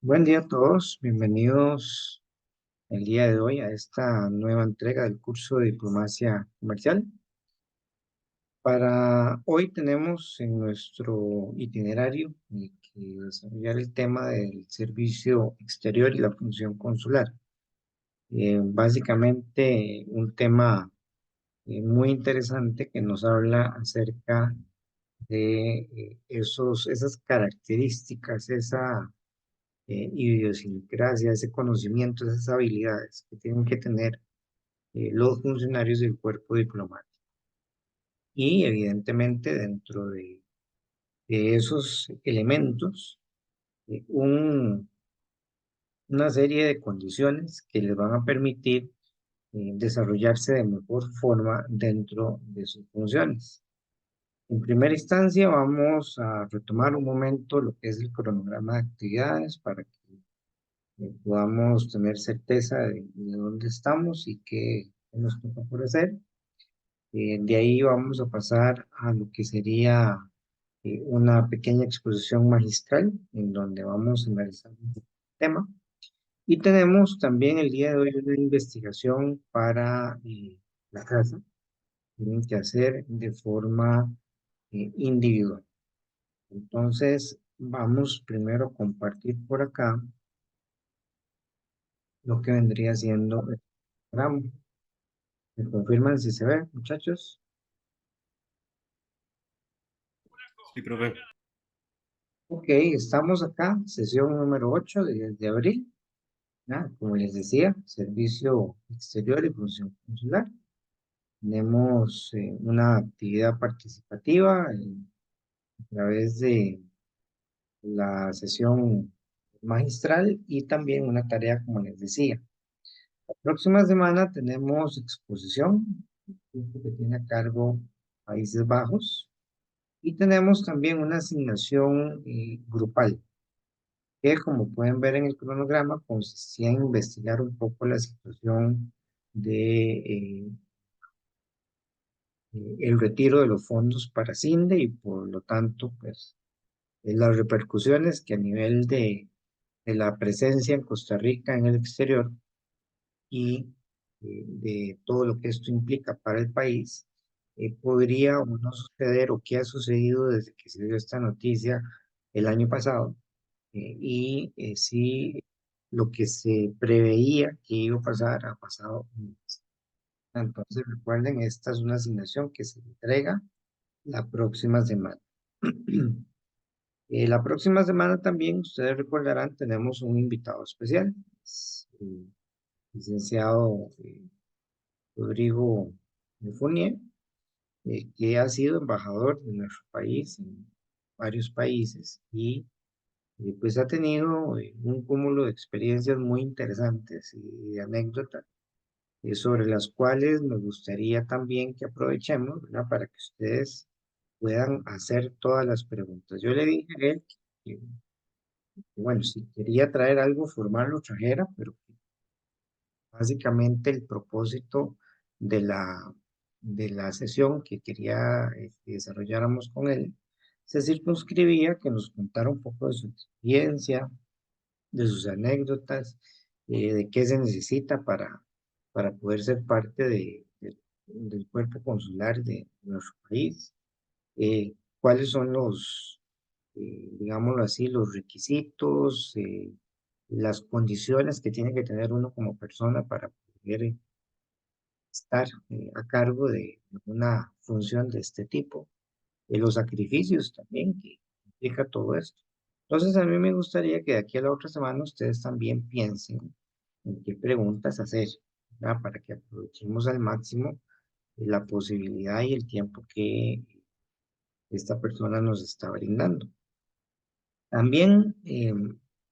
Buen día a todos, bienvenidos el día de hoy a esta nueva entrega del curso de Diplomacia Comercial. Para hoy tenemos en nuestro itinerario que desarrollar el tema del servicio exterior y la función consular. Básicamente un tema muy interesante que nos habla acerca de esas características, esa idiosincrasia, ese conocimiento, esas habilidades que tienen que tener los funcionarios del cuerpo diplomático. Y evidentemente dentro de esos elementos, una serie de condiciones que les van a permitir desarrollarse de mejor forma dentro de sus funciones. En primera instancia, vamos a retomar un momento lo que es el cronograma de actividades para que podamos tener certeza de dónde estamos y qué nos toca por hacer. De ahí vamos a pasar a lo que sería una pequeña exposición magistral en donde vamos a analizar un poco el tema. Y tenemos también el día de hoy una investigación para la casa. Tienen que hacer de forma individual. Entonces, vamos primero a compartir por acá lo que vendría siendo el programa. ¿Me confirman si se ve, muchachos? Sí, profe. Ok, estamos acá, sesión número 8 de abril. ¿Ya? Como les decía, servicio exterior y función consular. Tenemos una actividad participativa a través de la sesión magistral y también una tarea, como les decía. La próxima semana tenemos exposición que tiene a cargo Países Bajos. Y tenemos también una asignación grupal, que como pueden ver en el cronograma, consistía en investigar un poco la situación de el retiro de los fondos para CINDE y por lo tanto, pues, las repercusiones que a nivel de la presencia en Costa Rica en el exterior y de todo lo que esto implica para el país, podría o no suceder o qué ha sucedido desde que se dio esta noticia el año pasado sí, lo que se preveía que iba a pasar ha pasado. Entonces recuerden, esta es una asignación que se entrega la próxima semana. La próxima semana también, ustedes recordarán, tenemos un invitado especial, es el licenciado Rodrigo Fournier, que ha sido embajador de nuestro país en varios países y pues ha tenido un cúmulo de experiencias muy interesantes y de anécdotas sobre las cuales me gustaría también que aprovechemos, ¿verdad? Para que ustedes puedan hacer todas las preguntas. Yo le dije a él bueno, si quería traer algo formal lo trajera, pero básicamente el propósito de de la sesión que quería que desarrolláramos con él se circunscribía que nos contara un poco de su experiencia, de sus anécdotas, de qué se necesita para poder ser parte del cuerpo consular de nuestro país, cuáles son digámoslo así, los requisitos, las condiciones que tiene que tener uno como persona para poder estar a cargo de una función de este tipo, los sacrificios también que implica todo esto. Entonces, a mí me gustaría que de aquí a la otra semana ustedes también piensen en qué preguntas hacer, ¿verdad? Para que aprovechemos al máximo la posibilidad y el tiempo que esta persona nos está brindando. También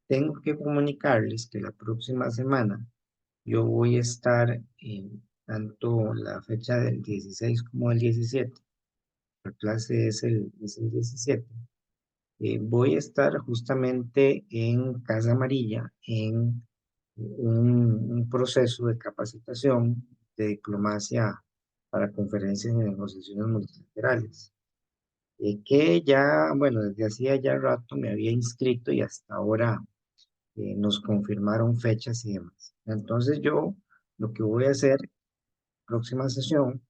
tengo que comunicarles que la próxima semana yo voy a estar tanto la fecha del 16 como el 17, la clase es el 17. Voy a estar justamente en Casa Amarilla en un proceso de capacitación de diplomacia para conferencias y negociaciones multilaterales, que ya, bueno, desde hacía ya rato me había inscrito y hasta ahora nos confirmaron fechas y demás. Entonces yo lo que voy a hacer próxima sesión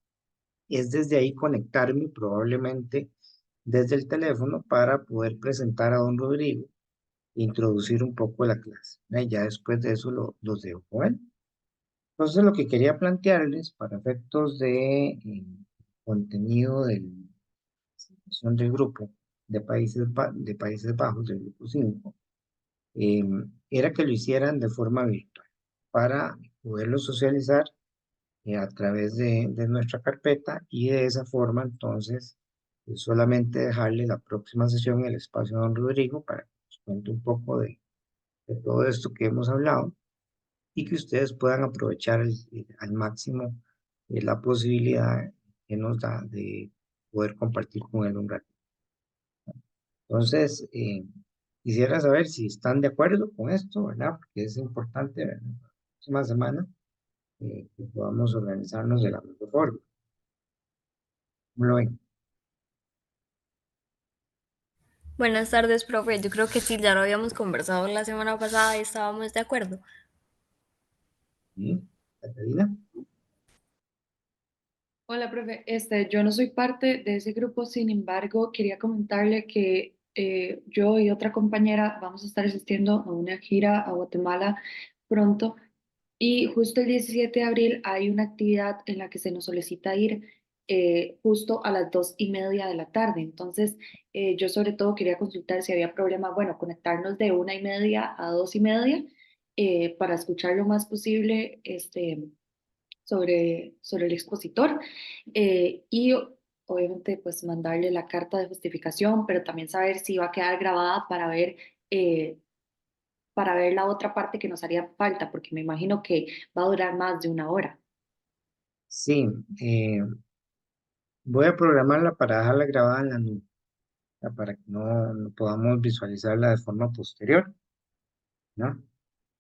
es desde ahí conectarme probablemente desde el teléfono para poder presentar a don Rodrigo e introducir un poco la clase. Y ya después de eso los dejo con él. Entonces lo que quería plantearles para efectos de contenido de la presentación del grupo de Países Bajos, del grupo 5, eh, era que lo hicieran de forma virtual para poderlo socializar a través de nuestra carpeta y de esa forma entonces solamente dejarle la próxima sesión el espacio a don Rodrigo para que nos cuente un poco de todo esto que hemos hablado y que ustedes puedan aprovechar al máximo la posibilidad que nos da de poder compartir con él un rato. Entonces, quisiera saber si están de acuerdo con esto, ¿verdad? Porque es importante, ¿verdad? La próxima semana que podamos organizarnos de la mejor forma. ¿Cómo lo ven? Buenas tardes, profe. Yo creo que sí, ya lo habíamos conversado la semana pasada y estábamos de acuerdo. ¿Sí? ¿Catalina? Hola, profe. Yo no soy parte de ese grupo, sin embargo, quería comentarle que yo y otra compañera vamos a estar asistiendo a una gira a Guatemala pronto y justo el 17 de abril hay una actividad en la que se nos solicita ir justo a las 2:30 de la tarde. Entonces, yo sobre todo quería consultar si había problema, bueno, conectarnos de 1:30 a 2:30 para escuchar lo más posible sobre el expositor y obviamente pues mandarle la carta de justificación, pero también saber si va a quedar grabada eh, para ver la otra parte que nos haría falta, porque me imagino que va a durar más de 1 hora. Sí, eh, voy a programarla para dejarla grabada en la nube, ¿ya? Para que no podamos visualizarla de forma posterior, ¿no?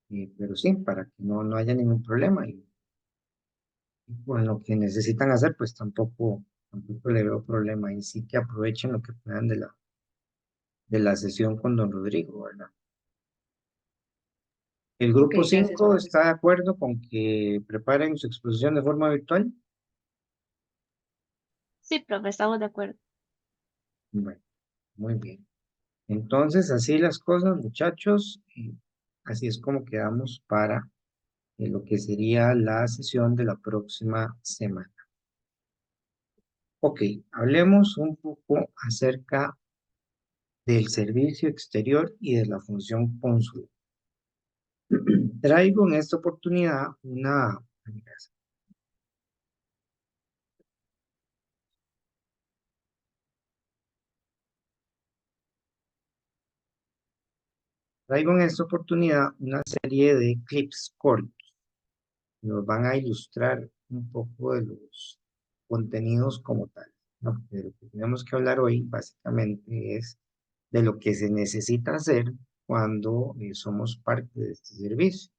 Pero sí, para que no haya ningún problema. Y con lo que necesitan hacer, pues tampoco le veo problema. Y sí que aprovechen lo que puedan de la sesión con don Rodrigo, ¿verdad? El Ok, grupo gracias, 5 profe. está de acuerdo con que preparen su exposición de forma virtual. Sí, profe, estamos de acuerdo. Bueno, muy bien. Entonces, así las cosas, muchachos, así es como quedamos para lo que sería la sesión de la próxima semana. Ok, hablemos un poco acerca del servicio exterior y de la función consular. Traigo en esta oportunidad una serie de clips cortos que nos van a ilustrar un poco de los contenidos como tal, ¿no? De lo que tenemos que hablar hoy básicamente es de lo que se necesita hacer cuando somos parte de este servicio.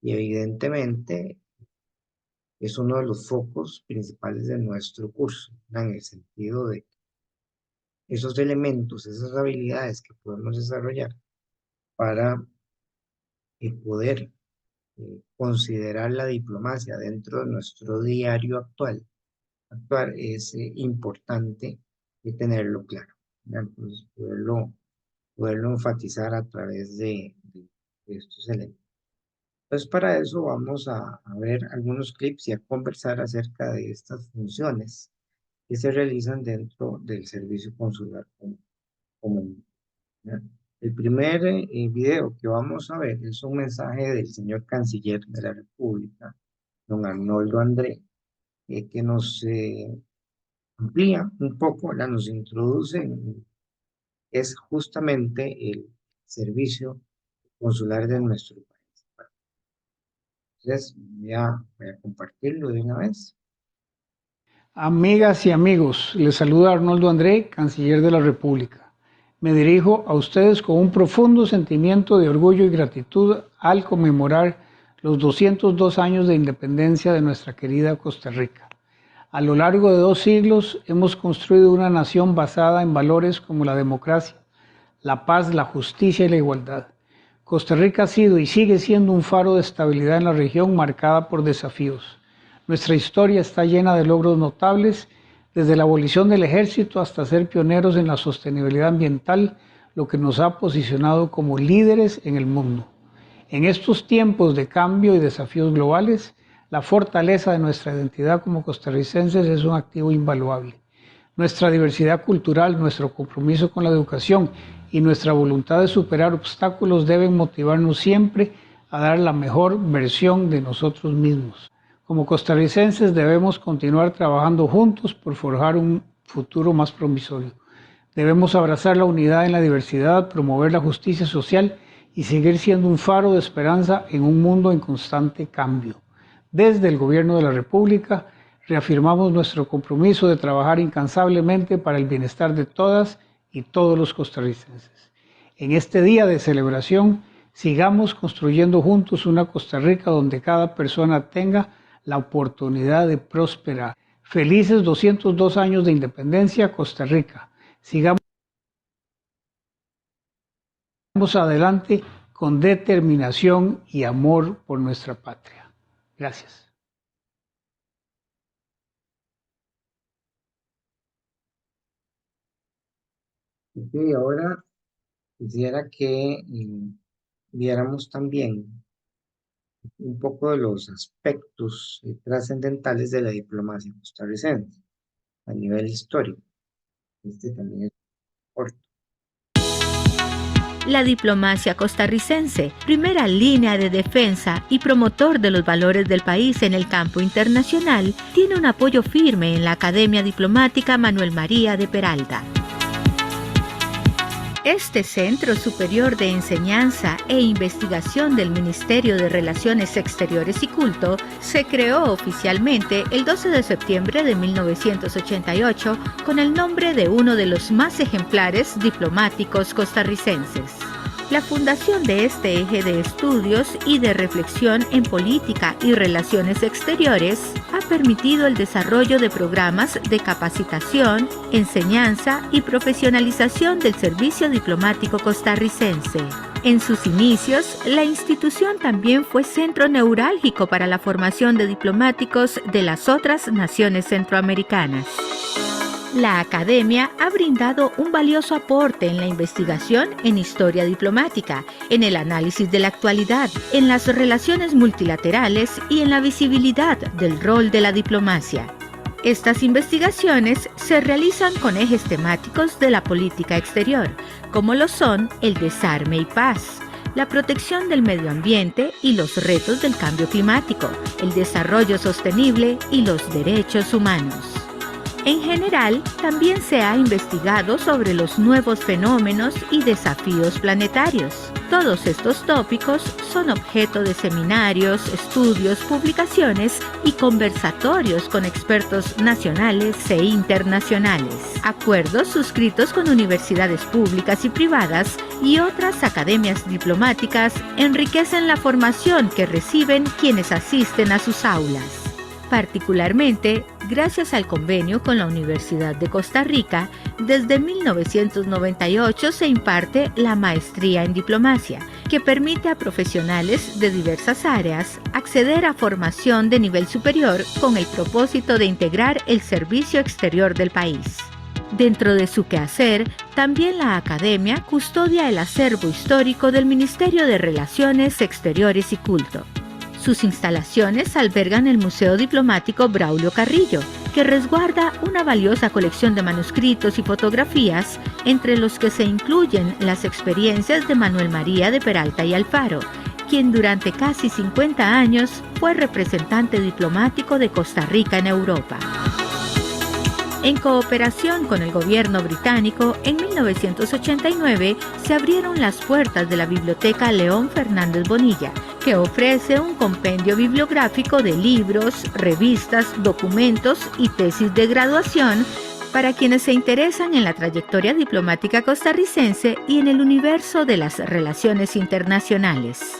Y evidentemente es uno de los focos principales de nuestro curso, ¿no? En el sentido de esos elementos, esas habilidades que podemos desarrollar para poder considerar la diplomacia dentro de nuestro diario actual es importante tenerlo claro, ¿ya? Entonces, poderlo enfatizar a través de estos elementos. Entonces, para eso vamos a ver algunos clips y a conversar acerca de estas funciones que se realizan dentro del servicio consular común, ¿ya? El primer video que vamos a ver es un mensaje del señor canciller de la República, don Arnoldo André, que nos amplía un poco, nos introduce, es justamente el servicio consular de nuestro país. Entonces, voy a compartirlo de una vez. Amigas y amigos, les saluda Arnoldo André, Canciller de la República. Me dirijo a ustedes con un profundo sentimiento de orgullo y gratitud al conmemorar los 202 años de independencia de nuestra querida Costa Rica. A lo largo de 2 siglos hemos construido una nación basada en valores como la democracia, la paz, la justicia y la igualdad. Costa Rica ha sido y sigue siendo un faro de estabilidad en la región marcada por desafíos. Nuestra historia está llena de logros notables, desde la abolición del ejército hasta ser pioneros en la sostenibilidad ambiental, lo que nos ha posicionado como líderes en el mundo. En estos tiempos de cambio y desafíos globales, la fortaleza de nuestra identidad como costarricenses es un activo invaluable. Nuestra diversidad cultural, nuestro compromiso con la educación y nuestra voluntad de superar obstáculos deben motivarnos siempre a dar la mejor versión de nosotros mismos. Como costarricenses debemos continuar trabajando juntos por forjar un futuro más promisorio. Debemos abrazar la unidad en la diversidad, promover la justicia social y seguir siendo un faro de esperanza en un mundo en constante cambio. Desde el Gobierno de la República, reafirmamos nuestro compromiso de trabajar incansablemente para el bienestar de todas y todos los costarricenses. En este día de celebración, sigamos construyendo juntos una Costa Rica donde cada persona tenga la oportunidad de prosperar. Felices 202 años de independencia, Costa Rica. Sigamos adelante con determinación y amor por nuestra patria. Gracias. Y ahora quisiera que viéramos también un poco de los aspectos trascendentales de la diplomacia costarricense a nivel histórico. Este también es corto. La diplomacia costarricense, primera línea de defensa y promotor de los valores del país en el campo internacional, tiene un apoyo firme en la Academia Diplomática Manuel María de Peralta. Este Centro Superior de Enseñanza e Investigación del Ministerio de Relaciones Exteriores y Culto se creó oficialmente el 12 de septiembre de 1988 con el nombre de uno de los más ejemplares diplomáticos costarricenses. La fundación de este eje de estudios y de reflexión en política y relaciones exteriores ha permitido el desarrollo de programas de capacitación, enseñanza y profesionalización del servicio diplomático costarricense. En sus inicios, la institución también fue centro neurálgico para la formación de diplomáticos de las otras naciones centroamericanas. La Academia ha brindado un valioso aporte en la investigación en historia diplomática, en el análisis de la actualidad, en las relaciones multilaterales y en la visibilidad del rol de la diplomacia. Estas investigaciones se realizan con ejes temáticos de la política exterior, como lo son el desarme y paz, la protección del medio ambiente y los retos del cambio climático, el desarrollo sostenible y los derechos humanos. En general, también se ha investigado sobre los nuevos fenómenos y desafíos planetarios. Todos estos tópicos son objeto de seminarios, estudios, publicaciones y conversatorios con expertos nacionales e internacionales. Acuerdos suscritos con universidades públicas y privadas y otras academias diplomáticas enriquecen la formación que reciben quienes asisten a sus aulas. Particularmente, gracias al convenio con la Universidad de Costa Rica, desde 1998 se imparte la Maestría en Diplomacia, que permite a profesionales de diversas áreas acceder a formación de nivel superior con el propósito de integrar el servicio exterior del país. Dentro de su quehacer, también la Academia custodia el acervo histórico del Ministerio de Relaciones Exteriores y Culto. Sus instalaciones albergan el Museo Diplomático Braulio Carrillo, que resguarda una valiosa colección de manuscritos y fotografías, entre los que se incluyen las experiencias de Manuel María de Peralta y Alfaro, quien durante casi 50 años fue representante diplomático de Costa Rica en Europa. En cooperación con el gobierno británico, en 1989 se abrieron las puertas de la Biblioteca León Fernández Bonilla, que ofrece un compendio bibliográfico de libros, revistas, documentos y tesis de graduación para quienes se interesan en la trayectoria diplomática costarricense y en el universo de las relaciones internacionales.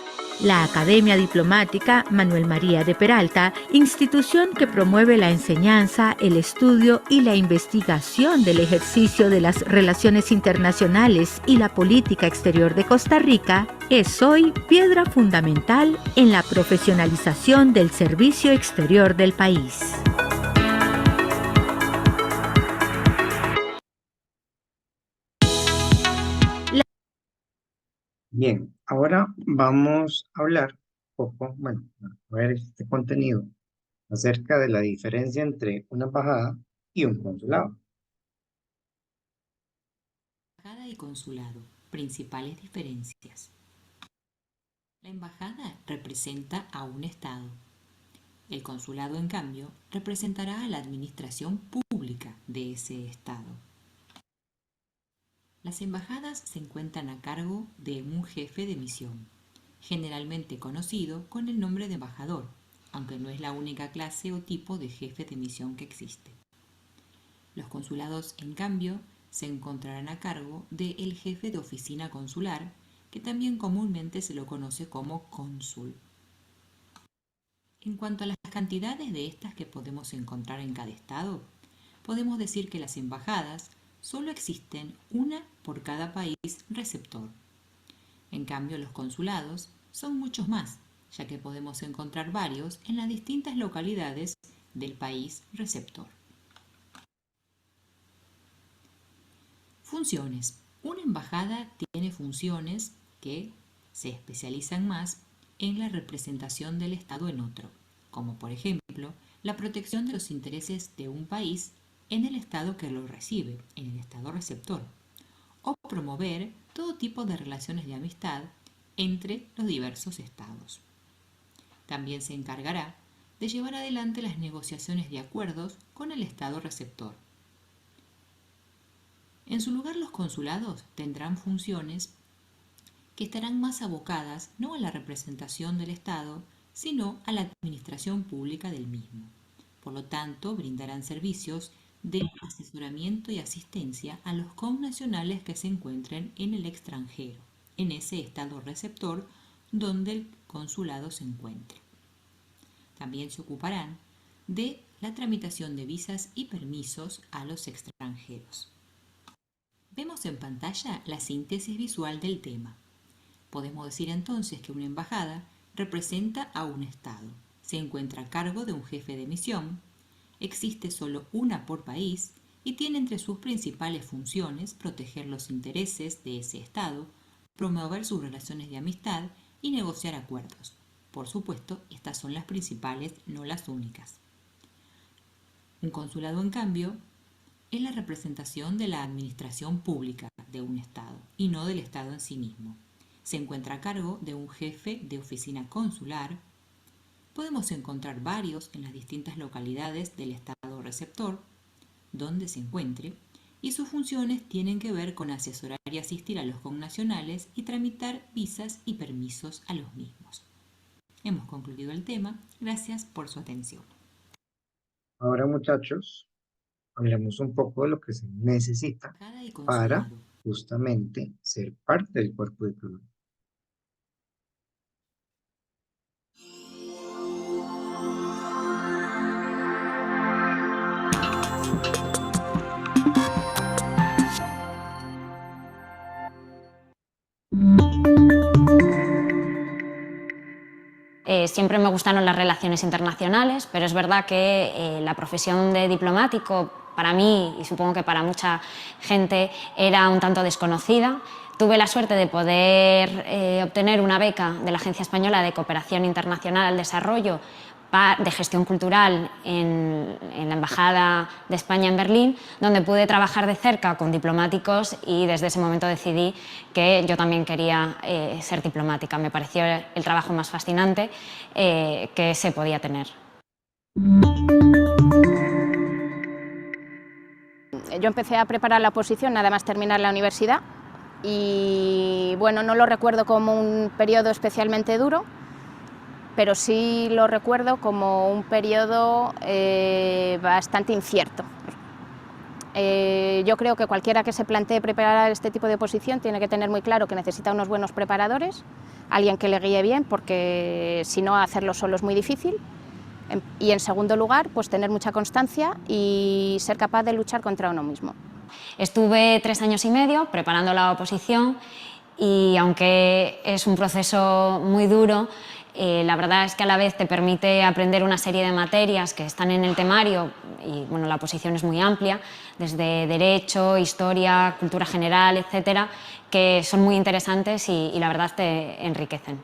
La Academia Diplomática Manuel María de Peralta, institución que promueve la enseñanza, el estudio y la investigación del ejercicio de las relaciones internacionales y la política exterior de Costa Rica, es hoy piedra fundamental en la profesionalización del servicio exterior del país. Bien, ahora vamos a hablar un poco, bueno, a ver este contenido acerca de la diferencia entre una embajada y un consulado. Embajada y consulado. Principales diferencias. La embajada representa a un Estado. El consulado, en cambio, representará a la administración pública de ese Estado. Las embajadas se encuentran a cargo de un jefe de misión, generalmente conocido con el nombre de embajador, aunque no es la única clase o tipo de jefe de misión que existe. Los consulados, en cambio, se encontrarán a cargo del jefe de oficina consular, que también comúnmente se lo conoce como cónsul. En cuanto a las cantidades de estas que podemos encontrar en cada estado, podemos decir que las embajadas solo existen una por cada país receptor. En cambio, los consulados son muchos más, ya que podemos encontrar varios en las distintas localidades del país receptor. Funciones. Una embajada tiene funciones que se especializan más en la representación del Estado en otro, como por ejemplo la protección de los intereses de un país en el Estado que lo recibe, en el Estado receptor, o promover todo tipo de relaciones de amistad entre los diversos Estados. También se encargará de llevar adelante las negociaciones de acuerdos con el Estado receptor. En su lugar, los consulados tendrán funciones que estarán más abocadas no a la representación del Estado, sino a la administración pública del mismo. Por lo tanto, brindarán servicios de asesoramiento y asistencia a los connacionales que se encuentren en el extranjero, en ese Estado receptor donde el consulado se encuentre. También se ocuparán de la tramitación de visas y permisos a los extranjeros. Vemos en pantalla la síntesis visual del tema. Podemos decir entonces que una embajada representa a un Estado, se encuentra a cargo de un jefe de misión, existe solo una por país y tiene entre sus principales funciones proteger los intereses de ese Estado, promover sus relaciones de amistad y negociar acuerdos. Por supuesto, estas son las principales, no las únicas. Un consulado, en cambio, es la representación de la administración pública de un Estado y no del Estado en sí mismo. Se encuentra a cargo de un jefe de oficina consular. Podemos encontrar varios en las distintas localidades del Estado receptor, donde se encuentre, y sus funciones tienen que ver con asesorar y asistir a los connacionales y tramitar visas y permisos a los mismos. Hemos concluido el tema. Gracias por su atención. Ahora, muchachos, hablemos un poco de lo que se necesita Embajada y para consulado. justamente ser parte del cuerpo diplomático. Siempre me gustaron las relaciones internacionales, pero es verdad que la profesión de diplomático para mí, y supongo que para mucha gente, era un tanto desconocida. Tuve la suerte de poder obtener una beca de la Agencia Española de Cooperación Internacional al Desarrollo de gestión cultural en la Embajada de España en Berlín, donde pude trabajar de cerca con diplomáticos y desde ese momento decidí que yo también quería ser diplomática. Me pareció el trabajo más fascinante que se podía tener. Yo empecé a preparar la oposición nada más terminar la universidad y bueno, no lo recuerdo como un periodo especialmente duro, pero sí lo recuerdo como un periodo bastante incierto. Yo creo que cualquiera que se plantee preparar este tipo de oposición tiene que tener muy claro que necesita unos buenos preparadores, alguien que le guíe bien, porque si no, hacerlo solo es muy difícil. Y en segundo lugar, pues tener mucha constancia y ser capaz de luchar contra uno mismo. Estuve 3 años y medio preparando la oposición y aunque es un proceso muy duro, la verdad es que a la vez te permite aprender una serie de materias que están en el temario y bueno, la oposición es muy amplia, desde Derecho, Historia, Cultura General, etcétera, que son muy interesantes y la verdad te enriquecen.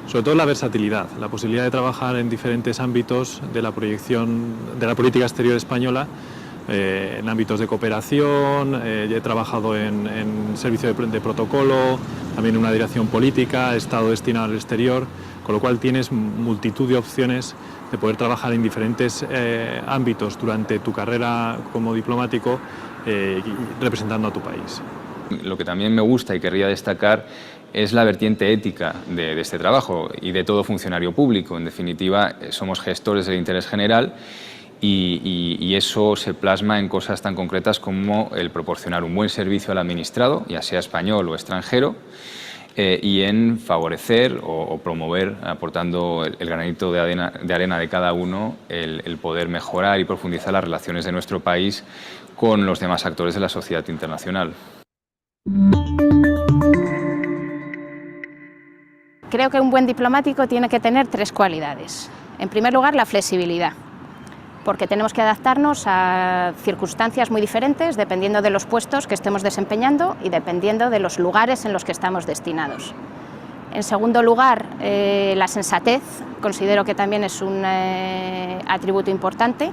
Sobre todo la versatilidad, la posibilidad de trabajar en diferentes ámbitos de la proyección de la política exterior española, en ámbitos de cooperación, he trabajado en servicio de protocolo, también en una dirección política, he estado destinado al exterior, con lo cual tienes multitud de opciones de poder trabajar en diferentes ámbitos durante tu carrera como diplomático, representando a tu país. Lo que también me gusta y querría destacar es la vertiente ética de este trabajo y de todo funcionario público. En definitiva, somos gestores del interés general y eso se plasma en cosas tan concretas como el proporcionar un buen servicio al administrado, ya sea español o extranjero, y en favorecer o promover, aportando el granito de arena de cada uno, el poder mejorar y profundizar las relaciones de nuestro país con los demás actores de la sociedad internacional. Creo que un buen diplomático tiene que tener 3 cualidades. En primer lugar, la flexibilidad, porque tenemos que adaptarnos a circunstancias muy diferentes dependiendo de los puestos que estemos desempeñando y dependiendo de los lugares en los que estamos destinados. En segundo lugar, la sensatez, considero que también es un atributo importante,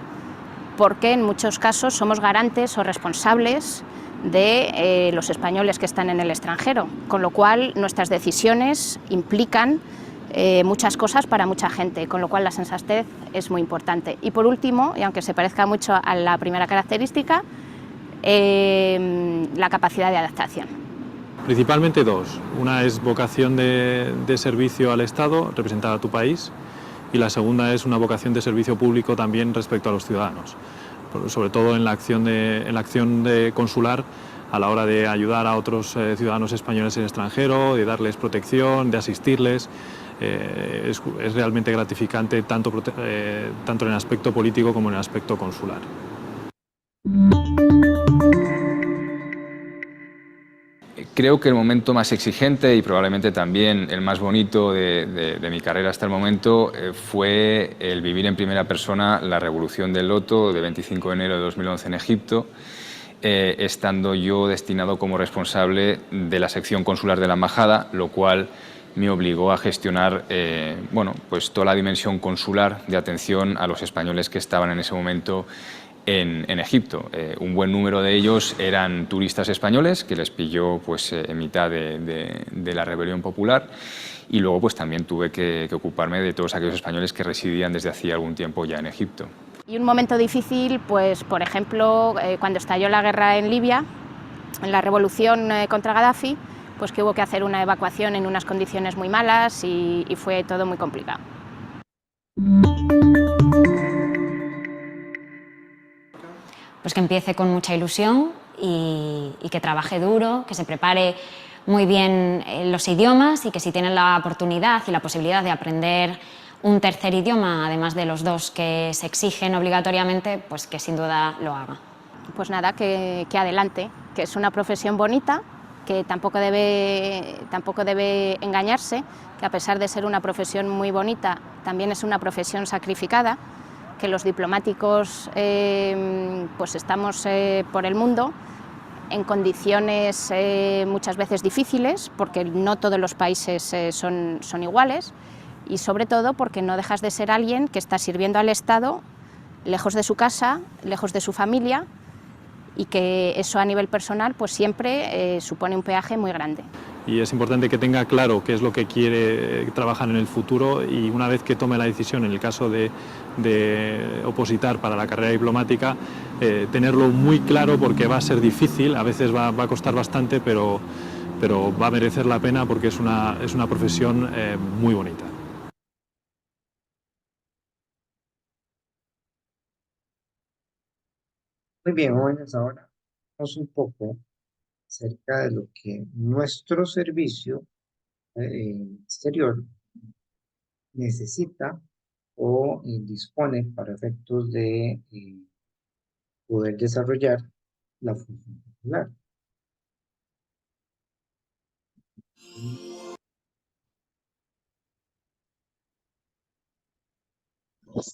porque en muchos casos somos garantes o responsables de los españoles que están en el extranjero, con lo cual nuestras decisiones implican muchas cosas para mucha gente, con lo cual la sensatez es muy importante. Y por último, y aunque se parezca mucho a la primera característica, la capacidad de adaptación. Principalmente 2. Una es vocación de servicio al Estado, representar a tu país, y la segunda es una vocación de servicio público también respecto a los ciudadanos, sobre todo en la acción de consular, a la hora de ayudar a otros ciudadanos españoles en el extranjero, de darles protección, de asistirles. Es realmente gratificante tanto en el aspecto político como en el aspecto consular. Creo que el momento más exigente y probablemente también el más bonito de mi carrera hasta el momento fue el vivir en primera persona la revolución del Loto de 25 de enero de 2011 en Egipto, estando yo destinado como responsable de la sección consular de la embajada, lo cual me obligó a gestionar pues toda la dimensión consular de atención a los españoles que estaban en ese momento en Egipto. Un buen número de ellos eran turistas españoles, que les pilló pues, en mitad de la rebelión popular, y luego pues, también tuve que ocuparme de todos aquellos españoles que residían desde hacía algún tiempo ya en Egipto. Y un momento difícil, pues, por ejemplo, cuando estalló la guerra en Libia, en la revolución contra Gaddafi, pues que hubo que hacer una evacuación en unas condiciones muy malas y fue todo muy complicado. Pues que empiece con mucha ilusión y que trabaje duro, que se prepare muy bien los idiomas y que si tienen la oportunidad y la posibilidad de aprender un tercer idioma, además de los 2 que se exigen obligatoriamente, pues que sin duda lo haga. Pues nada, que adelante, que es una profesión bonita, que tampoco debe engañarse, que a pesar de ser una profesión muy bonita, también es una profesión sacrificada, que los diplomáticos pues estamos por el mundo en condiciones muchas veces difíciles, porque no todos los países son iguales, y sobre todo porque no dejas de ser alguien que está sirviendo al Estado lejos de su casa, lejos de su familia, y que eso a nivel personal pues siempre supone un peaje muy grande. Y es importante que tenga claro qué es lo que quiere trabajar en el futuro, y una vez que tome la decisión, en el caso de opositar para la carrera diplomática, tenerlo muy claro, porque va a ser difícil, a veces va a costar bastante, pero va a merecer la pena porque es una profesión muy bonita. Muy bien, jóvenes, ahora vamos un poco acerca de lo que nuestro servicio exterior necesita o dispone para efectos de poder desarrollar la función consular.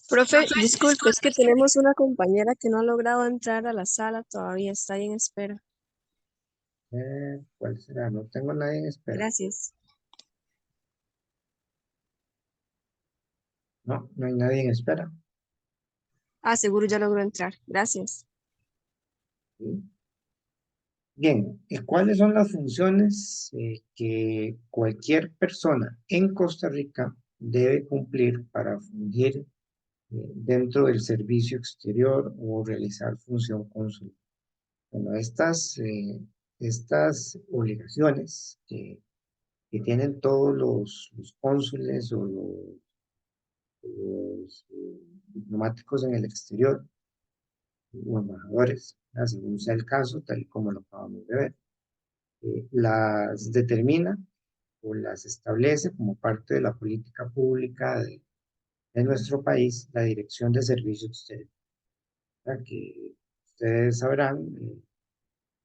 Profe, disculpe, es que tenemos una compañera que no ha logrado entrar a la sala todavía, está ahí en espera. ¿Cuál será? No tengo nadie en espera. Gracias. No, no hay nadie en espera. Ah, seguro ya logró entrar. Gracias. ¿Sí? Bien, ¿y cuáles son las funciones que cualquier persona en Costa Rica debe cumplir para fungir dentro del servicio exterior o realizar función consular? Bueno, estas obligaciones que tienen todos los cónsules o los diplomáticos en el exterior o embajadores, según sea el caso, tal y como lo acabamos de ver, las determina o las establece como parte de la política pública de nuestro país, la Dirección de Servicios Exteriores, que ustedes sabrán,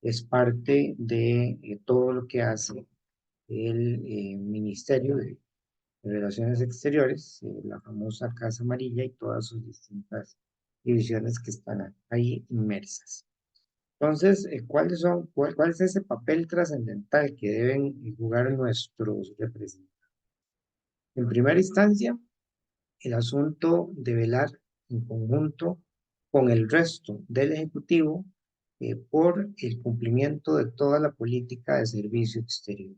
es parte de todo lo que hace el Ministerio de Relaciones Exteriores, la famosa Casa Amarilla y todas sus distintas divisiones que están ahí inmersas. Entonces, ¿cuál es ese papel trascendental que deben jugar nuestros representantes? En primera instancia, el asunto de velar en conjunto con el resto del Ejecutivo por el cumplimiento de toda la política de servicio exterior.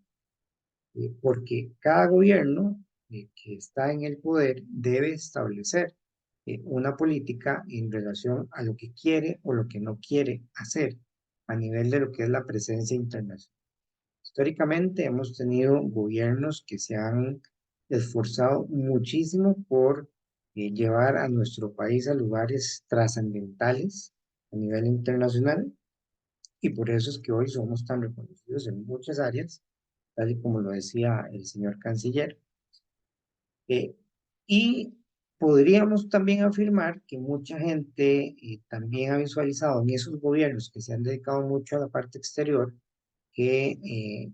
Porque cada gobierno que está en el poder debe establecer una política en relación a lo que quiere o lo que no quiere hacer a nivel de lo que es la presencia internacional. Históricamente hemos tenido gobiernos que se han esforzado muchísimo por llevar a nuestro país a lugares trascendentales a nivel internacional y por eso es que hoy somos tan reconocidos en muchas áreas, tal y como lo decía el señor canciller. Y podríamos también afirmar que mucha gente también ha visualizado en esos gobiernos que se han dedicado mucho a la parte exterior que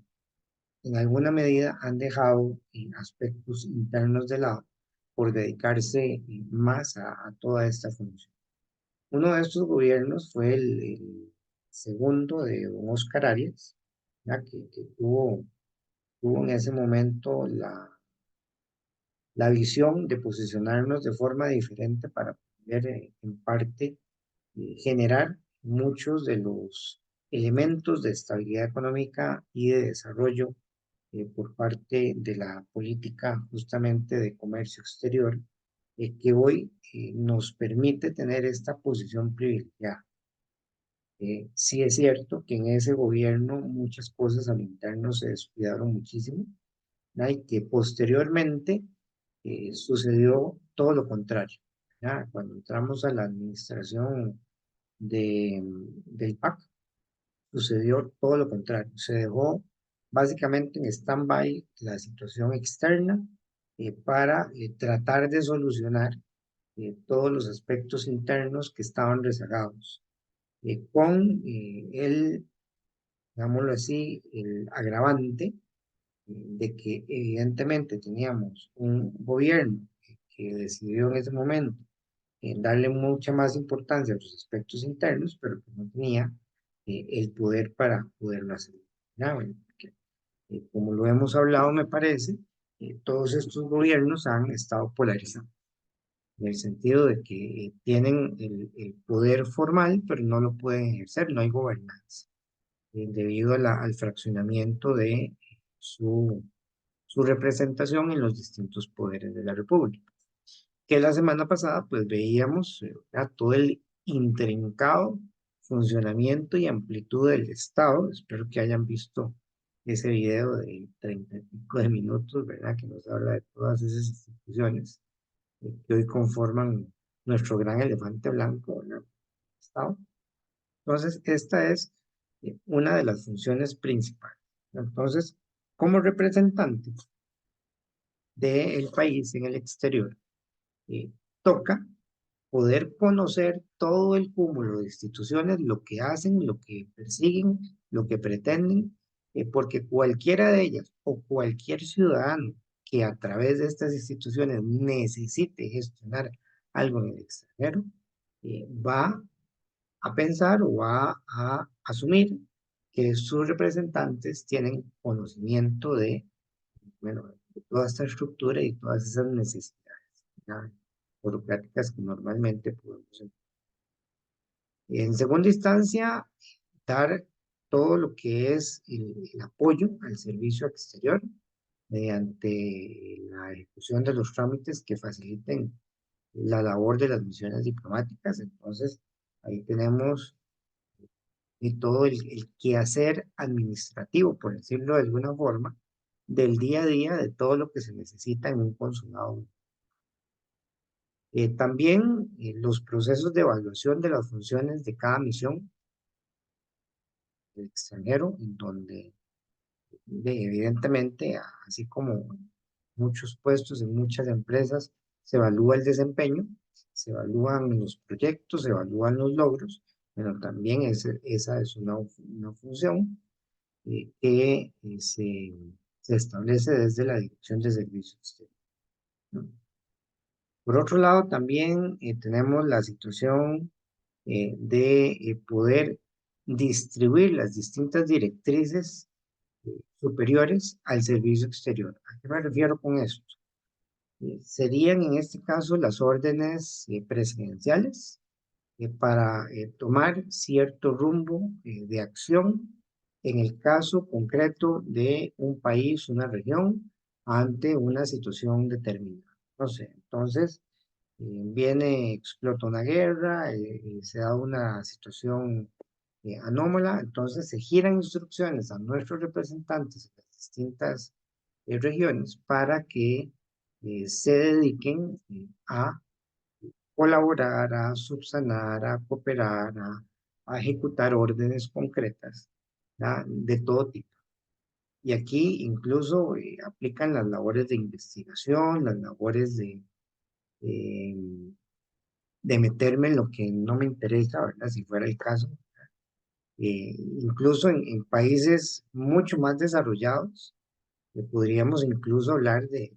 en alguna medida han dejado aspectos internos de lado por dedicarse más a toda esta función. Uno de estos gobiernos fue el segundo de don Oscar Arias, que tuvo en ese momento la visión de posicionarnos de forma diferente para poder en parte generar muchos de los elementos de estabilidad económica y de desarrollo por parte de la política justamente de comercio exterior, que hoy nos permite tener esta posición privilegiada. Sí es cierto que en ese gobierno muchas cosas al interno se descuidaron muchísimo, ¿no? Y que posteriormente sucedió todo lo contrario, ¿ya? Cuando entramos a la administración del PAC, sucedió todo lo contrario. Se dejó básicamente en stand-by la situación externa para tratar de solucionar todos los aspectos internos que estaban rezagados, con digámoslo así, el agravante de que evidentemente teníamos un gobierno que decidió en ese momento darle mucha más importancia a los aspectos internos, pero que no tenía el poder para poderlo hacer. ¿Ya? Bueno, porque, como lo hemos hablado, me parece, todos estos gobiernos han estado polarizados, en el sentido de que tienen el poder formal, pero no lo pueden ejercer, no hay gobernanza, debido al fraccionamiento de su, su representación en los distintos poderes de la República. Que la semana pasada pues veíamos todo el intrincado funcionamiento y amplitud del Estado. Espero que hayan visto ese video de 30 y pico de minutos, ¿verdad? Que nos habla de todas esas instituciones que hoy conforman nuestro gran elefante blanco, ¿verdad? Estado. Entonces, esta es una de las funciones principales. Entonces, como representante del país en el exterior, eh, toca poder conocer todo el cúmulo de instituciones, lo que hacen, lo que persiguen, lo que pretenden, porque cualquiera de ellas o cualquier ciudadano que a través de estas instituciones necesite gestionar algo en el extranjero, va a pensar o va a asumir que sus representantes tienen conocimiento de, bueno, de toda esta estructura y todas esas necesidades, ¿ya?, burocráticas que normalmente podemos encontrar. En segunda instancia, dar todo lo que es el apoyo al servicio exterior mediante la ejecución de los trámites que faciliten la labor de las misiones diplomáticas. Entonces, ahí tenemos todo el quehacer administrativo, por decirlo de alguna forma, del día a día de todo lo que se necesita en un consulado. También los procesos de evaluación de las funciones de cada misión del extranjero, en donde evidentemente, así como muchos puestos en muchas empresas, se evalúa el desempeño, se evalúan los proyectos, se evalúan los logros, pero también esa es una función que se establece desde la Dirección de Servicios Exteriores, ¿no? Por otro lado, también tenemos la situación de poder distribuir las distintas directrices superiores al servicio exterior. ¿A qué me refiero con esto? Serían en este caso las órdenes presidenciales para tomar cierto rumbo de acción en el caso concreto de un país, una región, ante una situación determinada. No sé, entonces explota una guerra, se da una situación anómala, entonces se giran instrucciones a nuestros representantes en las distintas regiones para que se dediquen a colaborar, a subsanar, a cooperar, a ejecutar órdenes concretas, ¿verdad?, de todo tipo. Y aquí incluso aplican las labores de investigación, las labores eh, de meterme en lo que no me interesa, ¿verdad?, si fuera el caso. Incluso en países mucho más desarrollados, podríamos incluso hablar de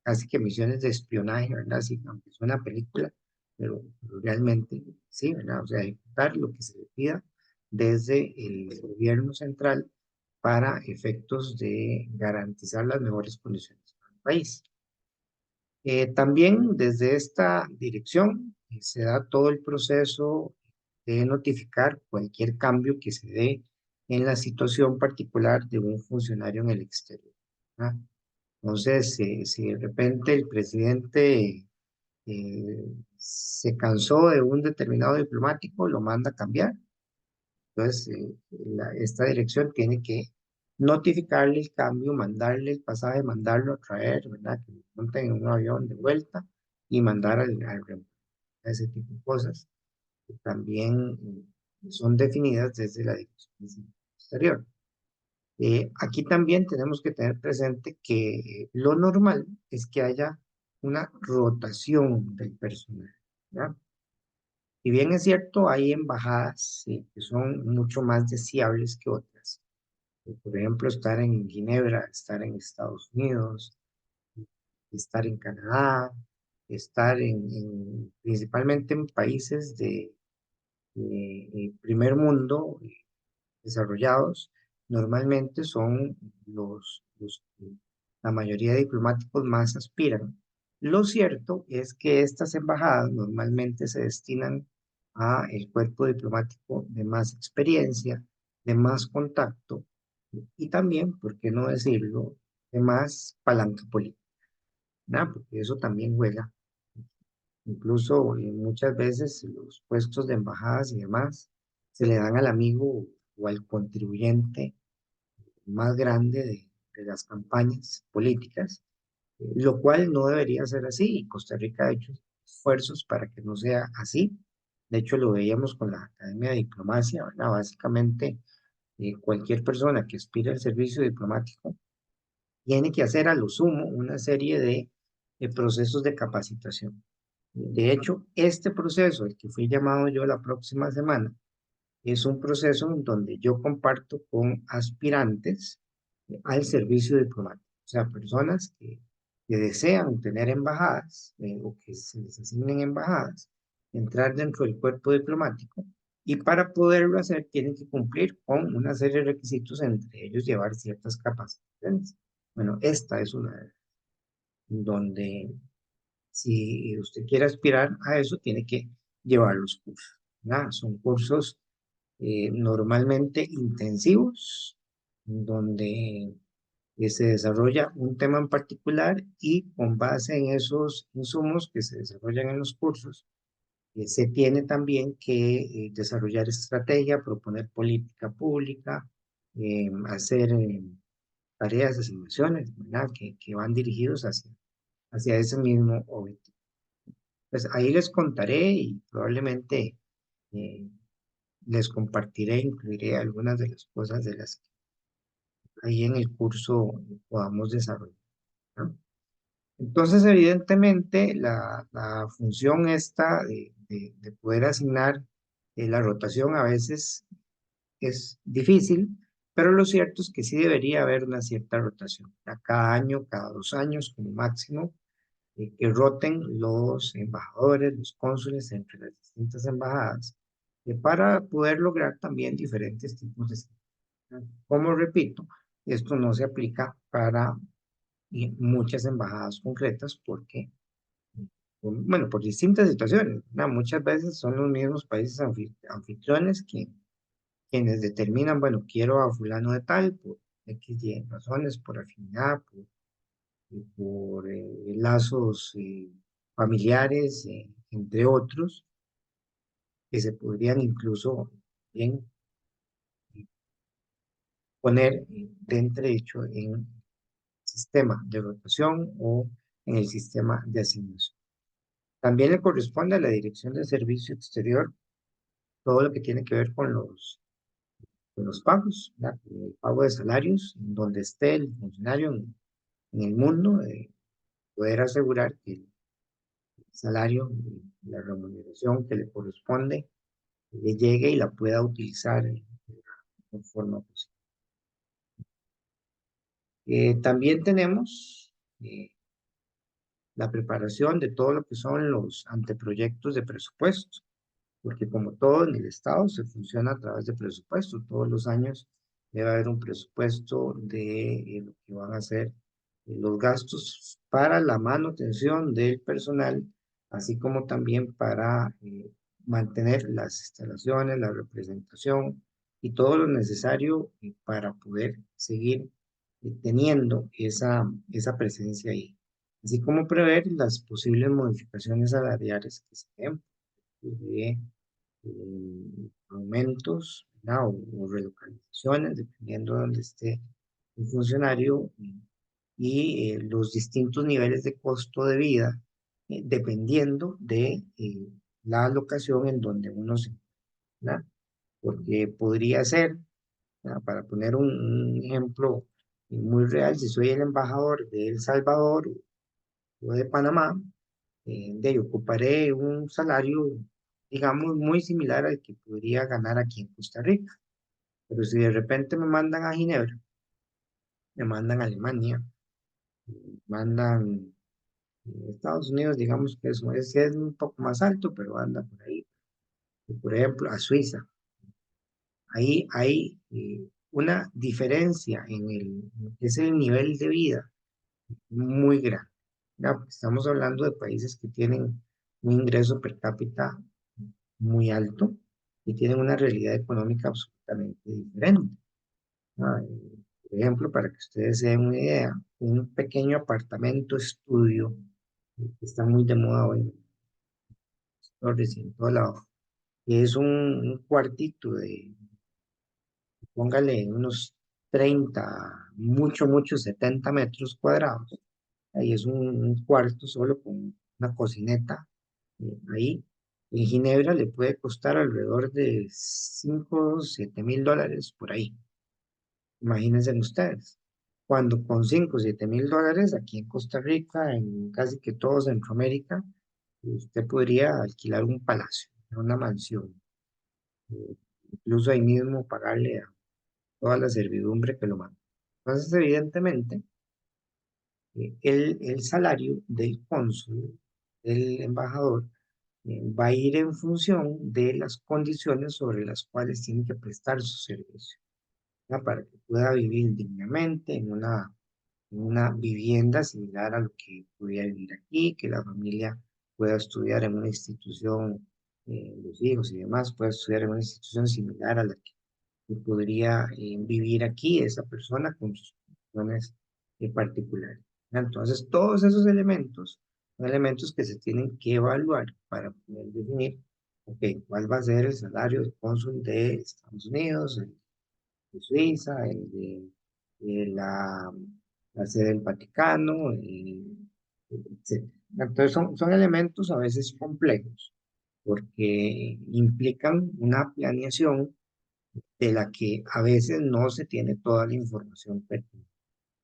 casi que misiones de espionaje, ¿verdad? Sí, aunque es una película, pero realmente sí, ¿verdad? O sea, ejecutar lo que se le pida desde el gobierno central para efectos de garantizar las mejores condiciones para el país. También desde esta dirección se da todo el proceso de notificar cualquier cambio que se dé en la situación particular de un funcionario en el exterior, ¿verdad? Entonces, si de repente el presidente se cansó de un determinado diplomático, lo manda a cambiar. Entonces, esta dirección tiene que notificarle el cambio, mandarle el pasaje, mandarlo a traer, ¿verdad?, que lo monten en un avión de vuelta y mandar al reemplazo. Ese tipo de cosas que también son definidas desde la Dirección de Servicio Exterior. Aquí también tenemos que tener presente que lo normal es que haya una rotación del personal, ¿ya? Y bien es cierto, hay embajadas que son mucho más deseables que otras. Por ejemplo, estar en Ginebra, estar en Estados Unidos, estar en Canadá, estar principalmente en países de primer mundo, desarrollados, normalmente son los que la mayoría de diplomáticos más aspiran. Lo cierto es que estas embajadas normalmente se destinan a el cuerpo diplomático de más experiencia, de más contacto y también, por qué no decirlo, de más palanca política, ¿verdad? Porque eso también juega. Incluso muchas veces los puestos de embajadas y demás se le dan al amigo o al contribuyente más grande de las campañas políticas, lo cual no debería ser así, y Costa Rica ha hecho esfuerzos para que no sea así. De hecho, lo veíamos con la Academia de Diplomacia, ¿verdad? Básicamente, cualquier persona que aspire al servicio diplomático tiene que hacer a lo sumo una serie de procesos de capacitación. De hecho, este proceso, el que fui llamado yo la próxima semana, es un proceso en donde yo comparto con aspirantes al servicio diplomático, o sea, personas que desean tener embajadas o que se les asignen embajadas, entrar dentro del cuerpo diplomático y para poderlo hacer tienen que cumplir con una serie de requisitos, entre ellos llevar ciertas capacitaciones. Bueno, esta es una de ellas, donde si usted quiere aspirar a eso, tiene que llevar los cursos, ¿verdad? Son cursos normalmente intensivos, donde se desarrolla un tema en particular y con base en esos insumos que se desarrollan en los cursos, se tiene también que desarrollar estrategia, proponer política pública, hacer tareas, asignaciones, ¿verdad? Que van dirigidos hacia ese mismo objetivo. Pues ahí les contaré y probablemente eh, les compartiré, incluiré algunas de las cosas de las que ahí en el curso podamos desarrollar, ¿no? Entonces, evidentemente, la función esta de poder asignar la rotación a veces es difícil, pero lo cierto es que sí debería haber una cierta rotación. A cada año, cada 2 años como máximo, que roten los embajadores, los cónsules entre las distintas embajadas, para poder lograr también diferentes tipos de situaciones. Como repito, esto no se aplica para muchas embajadas concretas porque, bueno, por distintas situaciones, ¿no? Muchas veces son los mismos países anfitriones quienes determinan, bueno, quiero a fulano de tal por X y razones, por afinidad, por lazos familiares, entre otros, que se podrían incluso bien poner dentro, de hecho, en el sistema de rotación o en el sistema de asignación. También le corresponde a la Dirección de Servicio Exterior todo lo que tiene que ver con los pagos, ¿verdad? El pago de salarios, en donde esté el funcionario en el mundo, poder asegurar que el salario, la remuneración que le corresponde, le llegue y la pueda utilizar de la mejor forma posible. También tenemos la preparación de todo lo que son los anteproyectos de presupuesto, porque como todo en el Estado se funciona a través de presupuesto. Todos los años debe haber un presupuesto de lo que van a ser los gastos para la manutención del personal, así como también para mantener las instalaciones, la representación y todo lo necesario para poder seguir teniendo esa presencia ahí, así como prever las posibles modificaciones salariales que se den, de aumentos, ¿verdad? O relocalizaciones, dependiendo de donde esté el funcionario, y los distintos niveles de costo de vida, dependiendo de la locación en donde uno se encuentra, porque podría ser, para poner un ejemplo muy real, si soy el embajador de El Salvador o de Panamá, de ahí ocuparé un salario, digamos, muy similar al que podría ganar aquí en Costa Rica. Pero si de repente me mandan a Ginebra, me mandan a Alemania, mandan a Estados Unidos, digamos que eso es un poco más alto, pero anda por ahí. Y por ejemplo, a Suiza. Ahí hay una diferencia en es el nivel de vida muy grande. Ya, porque estamos hablando de países que tienen un ingreso per cápita muy alto y tienen una realidad económica absolutamente diferente. Por ejemplo, para que ustedes se den una idea, un pequeño apartamento estudio, que está muy de moda hoy en Torres y en todo lado, que es un cuartito póngale unos 30 mucho, 70 metros cuadrados. Ahí es un cuarto solo con una cocineta ahí. En Ginebra le puede costar alrededor de 5 o 7 mil dólares por ahí. Imagínense ustedes, cuando con 5 o 7 mil dólares aquí en Costa Rica, en casi que todo Centroamérica, usted podría alquilar un palacio, una mansión, eh, incluso ahí mismo pagarle a toda la servidumbre que lo manda. Entonces, evidentemente, el salario del cónsul, del embajador, va a ir en función de las condiciones sobre las cuales tiene que prestar su servicio, ¿no? Para que pueda vivir dignamente en una vivienda similar a lo que pudiera vivir aquí, que la familia pueda estudiar en una institución, los hijos y demás, pueda estudiar en una institución similar a la que podría vivir aquí esa persona con sus condiciones particulares. Entonces, todos esos elementos son elementos que se tienen que evaluar para poder definir, ok, cuál va a ser el salario del cónsul de Estados Unidos, el de Suiza, el de la sede del Vaticano, etc. Entonces, son elementos a veces complejos porque implican una planeación de la que a veces no se tiene toda la información pertinente,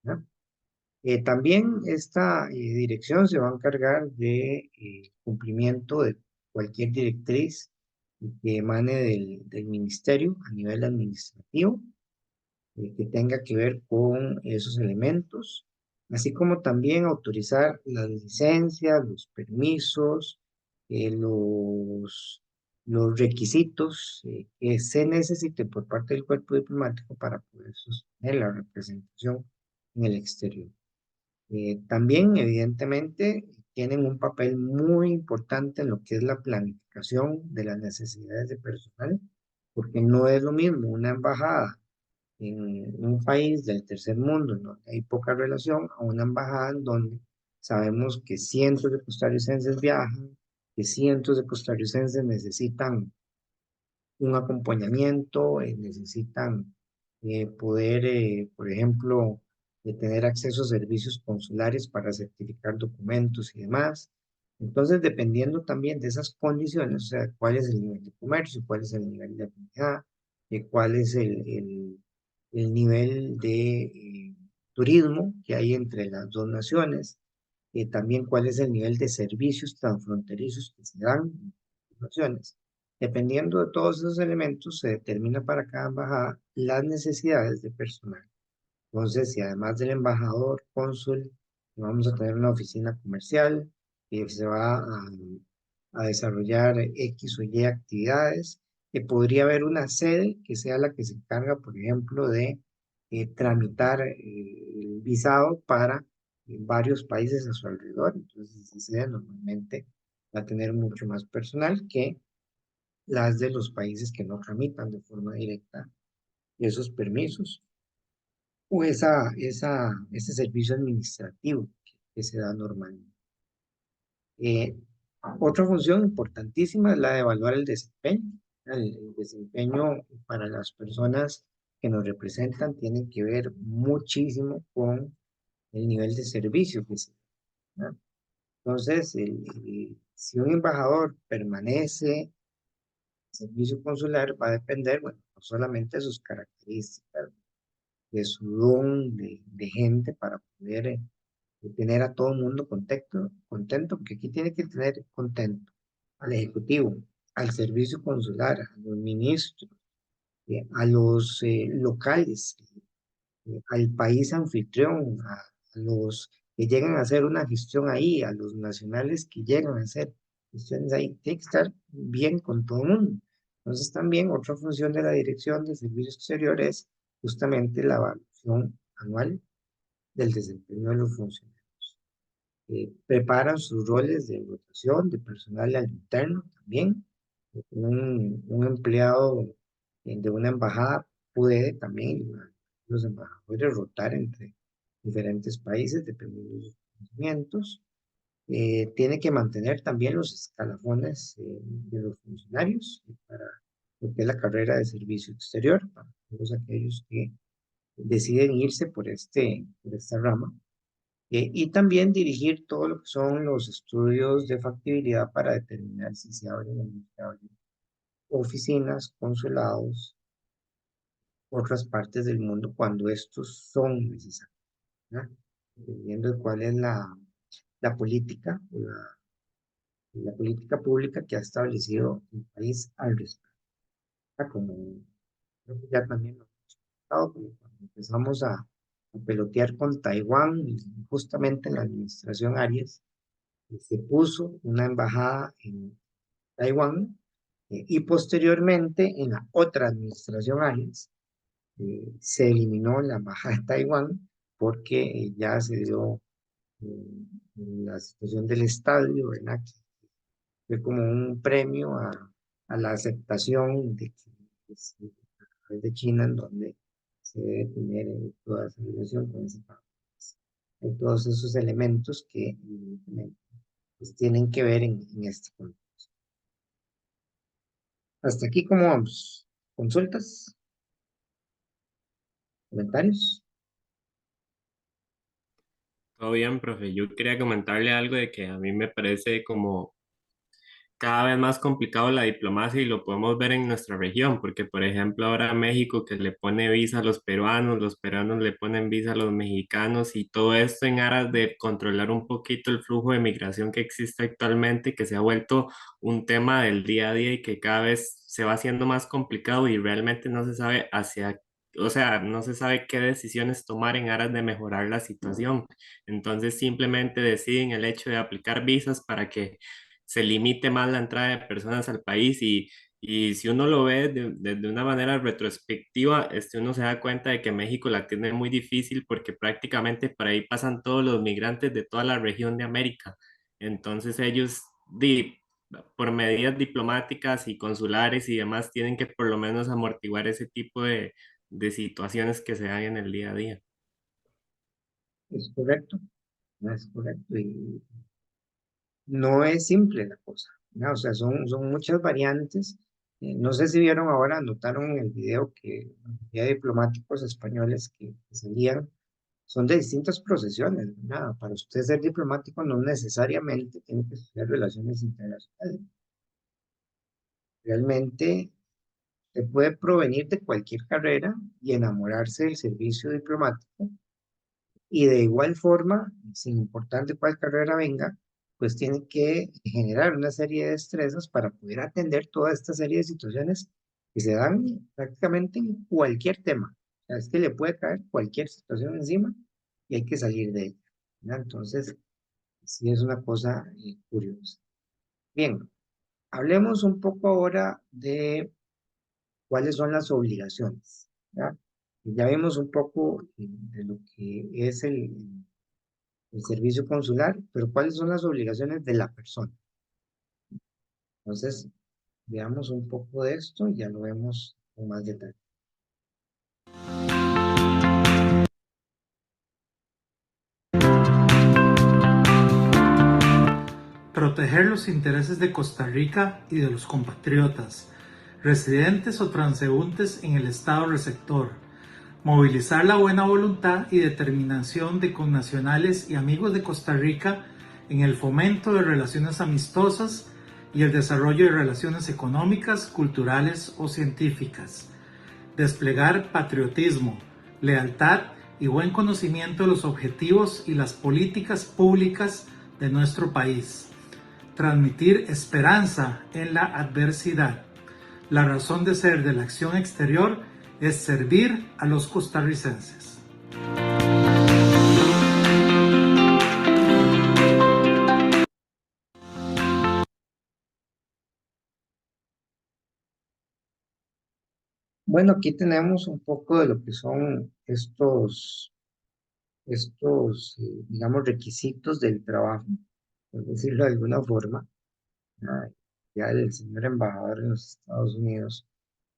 ¿no? También esta dirección se va a encargar de cumplimiento de cualquier directriz que emane del ministerio a nivel administrativo, que tenga que ver con esos elementos, así como también autorizar las licencias, los permisos, los requisitos que se necesiten por parte del cuerpo diplomático para poder sostener la representación en el exterior. También, evidentemente, tienen un papel muy importante en lo que es la planificación de las necesidades de personal, porque no es lo mismo una embajada en un país del tercer mundo, en donde hay poca relación, a una embajada en donde sabemos que cientos de costarricenses viajan, que cientos de costarricenses necesitan un acompañamiento, necesitan poder, por ejemplo, tener acceso a servicios consulares para certificar documentos y demás. Entonces, dependiendo también de esas condiciones, o sea, cuál es el nivel de comercio, cuál es el nivel de actividad, cuál es el nivel de turismo que hay entre las dos naciones, también cuál es el nivel de servicios transfronterizos que se dan en las naciones. Dependiendo de todos esos elementos, se determina para cada embajada las necesidades de personal. Entonces, si además del embajador, cónsul, vamos a tener una oficina comercial, se va a desarrollar X o Y actividades, podría haber una sede que sea la que se encarga, por ejemplo, de tramitar el visado para varios países a su alrededor. Entonces, esa sede normalmente va a tener mucho más personal que las de los países que no tramitan de forma directa esos permisos o ese servicio administrativo que se da normalmente. Otra función importantísima es la de evaluar el desempeño. El desempeño para las personas que nos representan tiene que ver muchísimo con el nivel de servicio que se da, ¿no? Entonces, si un embajador permanece en servicio consular, va a depender, bueno, no solamente de sus características, de su don de gente para poder tener a todo el mundo contento, porque aquí tiene que tener contento al Ejecutivo, al servicio consular, a los ministros, a los locales, al país anfitrión, a los que llegan a hacer una gestión ahí, a los nacionales que llegan a hacer gestiones ahí, tiene que estar bien con todo el mundo. Entonces también otra función de la Dirección de Servicios Exteriores es justamente la evaluación anual del desempeño de los funcionarios. Preparan sus roles de rotación de personal al interno también. Un empleado de una embajada puede también, los embajadores, rotar entre diferentes países dependiendo de sus conocimientos. Tiene que mantener también los escalafones de los funcionarios para lo que es la carrera de servicio exterior, para todos aquellos que deciden irse por esta rama. Y también dirigir todo lo que son los estudios de factibilidad para determinar si se abren o no se abren oficinas, consulados, otras partes del mundo cuando estos son necesarios, ¿verdad? Dependiendo de cuál es la política, la política pública que ha establecido el país al respecto. Como creo que ya también lo hemos comentado, como cuando empezamos a pelotear con Taiwán, y justamente en la administración Arias, se puso una embajada en Taiwán, y posteriormente en la otra administración Arias se eliminó la embajada de Taiwán porque ya se dio eh, la situación del estadio, ¿verdad? Que fue como un premio a la aceptación de que es a través de China, en donde se debe tener toda esa relación con ese país. Hay todos esos elementos que pues, tienen que ver en este contexto. Hasta aquí, ¿cómo vamos? ¿Consultas? ¿Comentarios? Todo bien, profe. Yo quería comentarle algo de que a mí me parece como cada vez más complicado la diplomacia y lo podemos ver en nuestra región, porque por ejemplo ahora México que le pone visa a los peruanos le ponen visa a los mexicanos y todo esto en aras de controlar un poquito el flujo de migración que existe actualmente, que se ha vuelto un tema del día a día y que cada vez se va haciendo más complicado y realmente no se sabe o sea, no se sabe qué decisiones tomar en aras de mejorar la situación. Entonces simplemente deciden el hecho de aplicar visas para que se limite más la entrada de personas al país y si uno lo ve de una manera retrospectiva, uno se da cuenta de que México la tiene muy difícil porque prácticamente por ahí pasan todos los migrantes de toda la región de América. Entonces ellos, por medidas diplomáticas y consulares y demás, tienen que por lo menos amortiguar ese tipo de situaciones que se dan en el día a día. Es correcto, no es correcto. Y no es simple la cosa, ¿no? O sea, son muchas variantes. No sé si vieron ahora, notaron en el video que la mayoría de diplomáticos españoles que salían son de distintas procesiones, ¿verdad? Para usted ser diplomático no necesariamente tiene que estudiar relaciones internacionales. Realmente se puede provenir de cualquier carrera y enamorarse del servicio diplomático y de igual forma, sin importar de cuál carrera venga, pues tiene que generar una serie de destrezas para poder atender toda esta serie de situaciones que se dan prácticamente en cualquier tema. O sea, es que le puede caer cualquier situación encima y hay que salir de ella, ¿verdad? Entonces, sí es una cosa curiosa. Bien, hablemos un poco ahora de cuáles son las obligaciones, ¿ya? Ya vimos un poco de lo que es el servicio consular, pero ¿cuáles son las obligaciones de la persona? Entonces, veamos un poco de esto y ya lo vemos con más detalle. Proteger los intereses de Costa Rica y de los compatriotas, residentes o transeúntes en el estado receptor. Movilizar la buena voluntad y determinación de connacionales y amigos de Costa Rica en el fomento de relaciones amistosas y el desarrollo de relaciones económicas, culturales o científicas. Desplegar patriotismo, lealtad y buen conocimiento de los objetivos y las políticas públicas de nuestro país. Transmitir esperanza en la adversidad. La razón de ser de la acción exterior es servir a los costarricenses. Bueno, aquí tenemos un poco de lo que son digamos, requisitos del trabajo, por decirlo de alguna forma. Ah, ya el señor embajador en los Estados Unidos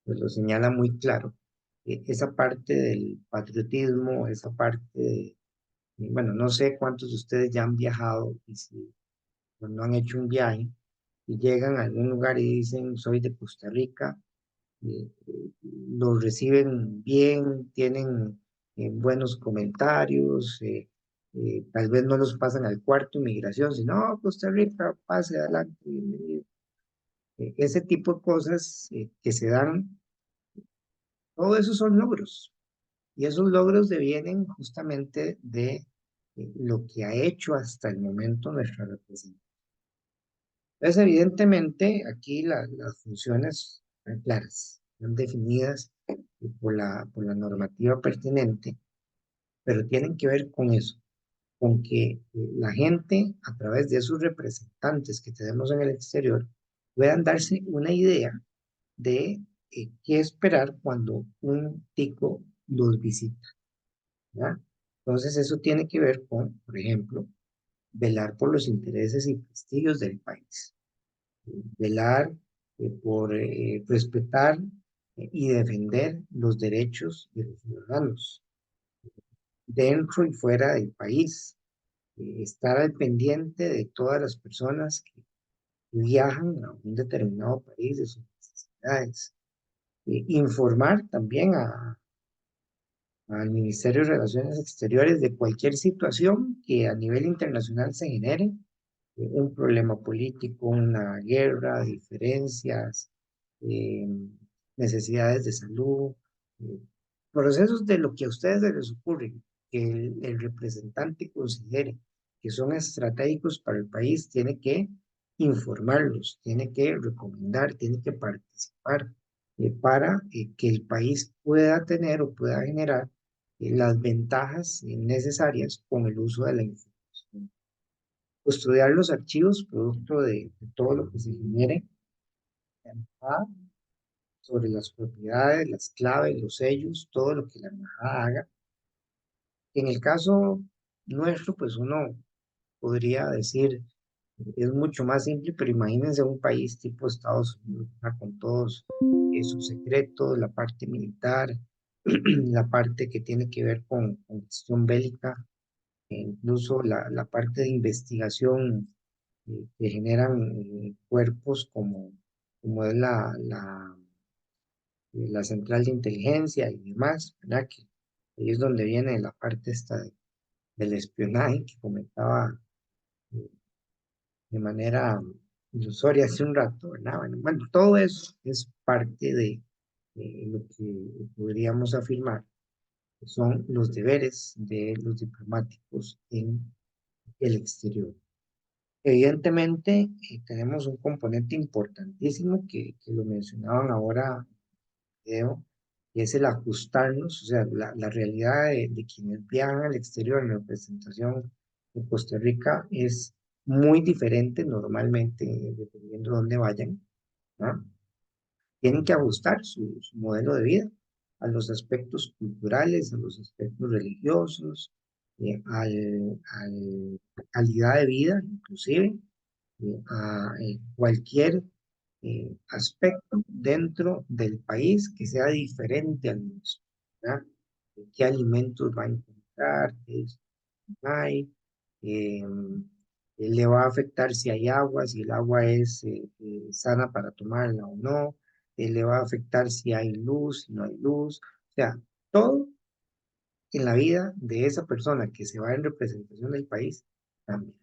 pues lo señala muy claro. Esa parte del patriotismo, esa parte bueno, no sé cuántos de ustedes ya han viajado y si no han hecho un viaje y llegan a algún lugar y dicen soy de Costa Rica, los reciben bien, tienen buenos comentarios, tal vez no los pasan al cuarto de inmigración, sino "Oh, Costa Rica, pase adelante, bienvenido". Ese tipo de cosas que se dan Todo eso son logros. Y esos logros devienen justamente de lo que ha hecho hasta el momento nuestra representación. Entonces, evidentemente, aquí las funciones están claras, están definidas por la normativa pertinente, pero tienen que ver con eso, con que la gente, a través de sus representantes que tenemos en el exterior, puedan darse una idea de qué esperar cuando un tico los visita, ¿ya? Entonces, eso tiene que ver con, por ejemplo, velar por los intereses y prestigios del país, velar por respetar y defender los derechos de los ciudadanos dentro y fuera del país, estar al pendiente de todas las personas que viajan a un determinado país, de sus necesidades, informar también al Ministerio de Relaciones Exteriores de cualquier situación que a nivel internacional se genere, un problema político, una guerra, diferencias, eh, necesidades de salud, eh, procesos de lo que a ustedes se les ocurre, que el representante considere que son estratégicos para el país, tiene que informarlos, tiene que recomendar, tiene que participar para que el país pueda tener o pueda generar las ventajas necesarias con el uso de la información. Custodiar los archivos producto de todo lo que se genere sobre las propiedades, las claves, los sellos, todo lo que la embajada haga. En el caso nuestro, pues uno podría decir, es mucho más simple, pero imagínense un país tipo Estados Unidos, ¿verdad? Con todos sus secretos, la parte militar, la parte que tiene que ver con cuestión bélica, e incluso la parte de investigación que generan cuerpos como es la central de inteligencia y demás, ¿verdad? Que ahí es donde viene la parte esta del espionaje que comentaba eh, de manera ilusoria hace un rato, ¿verdad? Bueno, todo eso es parte de lo que podríamos afirmar que son los deberes de los diplomáticos en el exterior. Evidentemente, tenemos un componente importantísimo que lo mencionaban ahora, Leo, y es el ajustarnos, o sea, la realidad de quienes viajan al exterior en representación de Costa Rica es muy diferente normalmente, dependiendo de dónde vayan, ¿no? Tienen que ajustar su modelo de vida a los aspectos culturales, a los aspectos religiosos, a la calidad de vida, inclusive, a cualquier aspecto dentro del país que sea diferente al nuestro, ¿verdad? ¿Qué alimentos va a encontrar? ¿Qué no hay? Eh, le va a afectar si hay agua, si el agua es sana para tomarla o no. Le va a afectar si hay luz, si no hay luz. O sea, todo en la vida de esa persona que se va en representación del país cambia.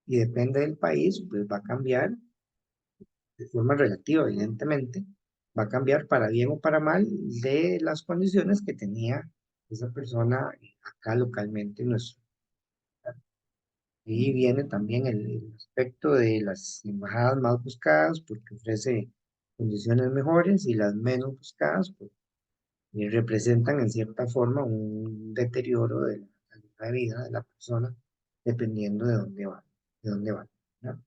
Y depende del país, pues va a cambiar de forma relativa, evidentemente, va a cambiar para bien o para mal de las condiciones que tenía esa persona acá localmente en nuestro. Y viene también el aspecto de las embajadas más buscadas porque ofrece condiciones mejores y las menos buscadas porque representan en cierta forma un deterioro de la calidad de vida de la persona dependiendo de dónde va, de dónde va, ¿no?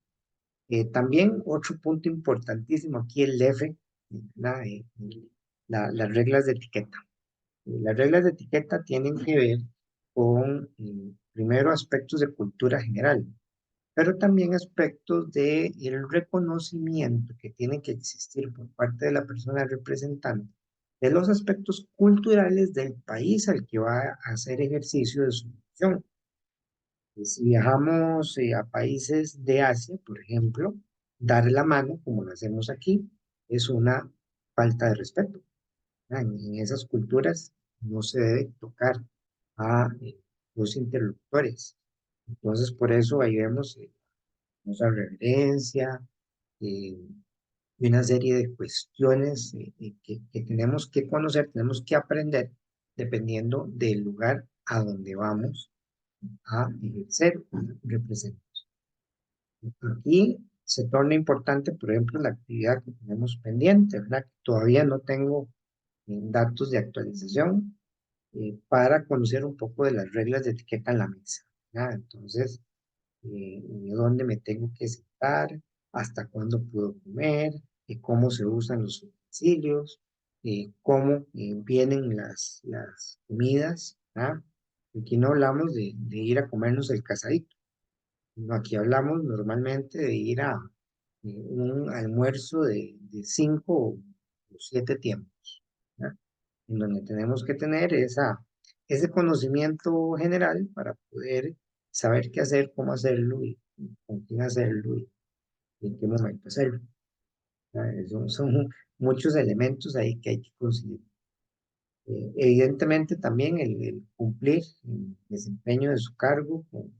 También otro punto importantísimo aquí, el F, ¿verdad? Las reglas de etiqueta. Las reglas de etiqueta tienen que ver con, primero, aspectos de cultura general, pero también aspectos de el reconocimiento que tiene que existir por parte de la persona representante de los aspectos culturales del país al que va a hacer ejercicio de su función. Si viajamos a países de Asia, por ejemplo, dar la mano, como lo hacemos aquí, es una falta de respeto. En esas culturas no se debe tocar a los interlocutores. Entonces, por eso ahí vemos mucha reverencia, eh, y una serie de cuestiones que tenemos que conocer, tenemos que aprender dependiendo del lugar a donde vamos a ejercer representación. Aquí se torna importante, por ejemplo, la actividad que tenemos pendiente, ¿verdad? Todavía no tengo datos de actualización para conocer un poco de las reglas de etiqueta en la mesa, ¿verdad? Entonces, dónde me tengo que sentar, hasta cuándo puedo comer, cómo se usan los utensilios, cómo vienen las comidas, ¿verdad? Aquí no hablamos de ir a comernos el casadito, no, aquí hablamos normalmente de ir a un almuerzo de 5 o 7 tiempos, ¿verdad? En donde tenemos que tener ese conocimiento general para poder saber qué hacer, cómo hacerlo y con quién hacerlo y en qué momento hacerlo, ¿verdad? Son muchos elementos ahí que hay que considerar. Evidentemente también el cumplir el desempeño de su cargo con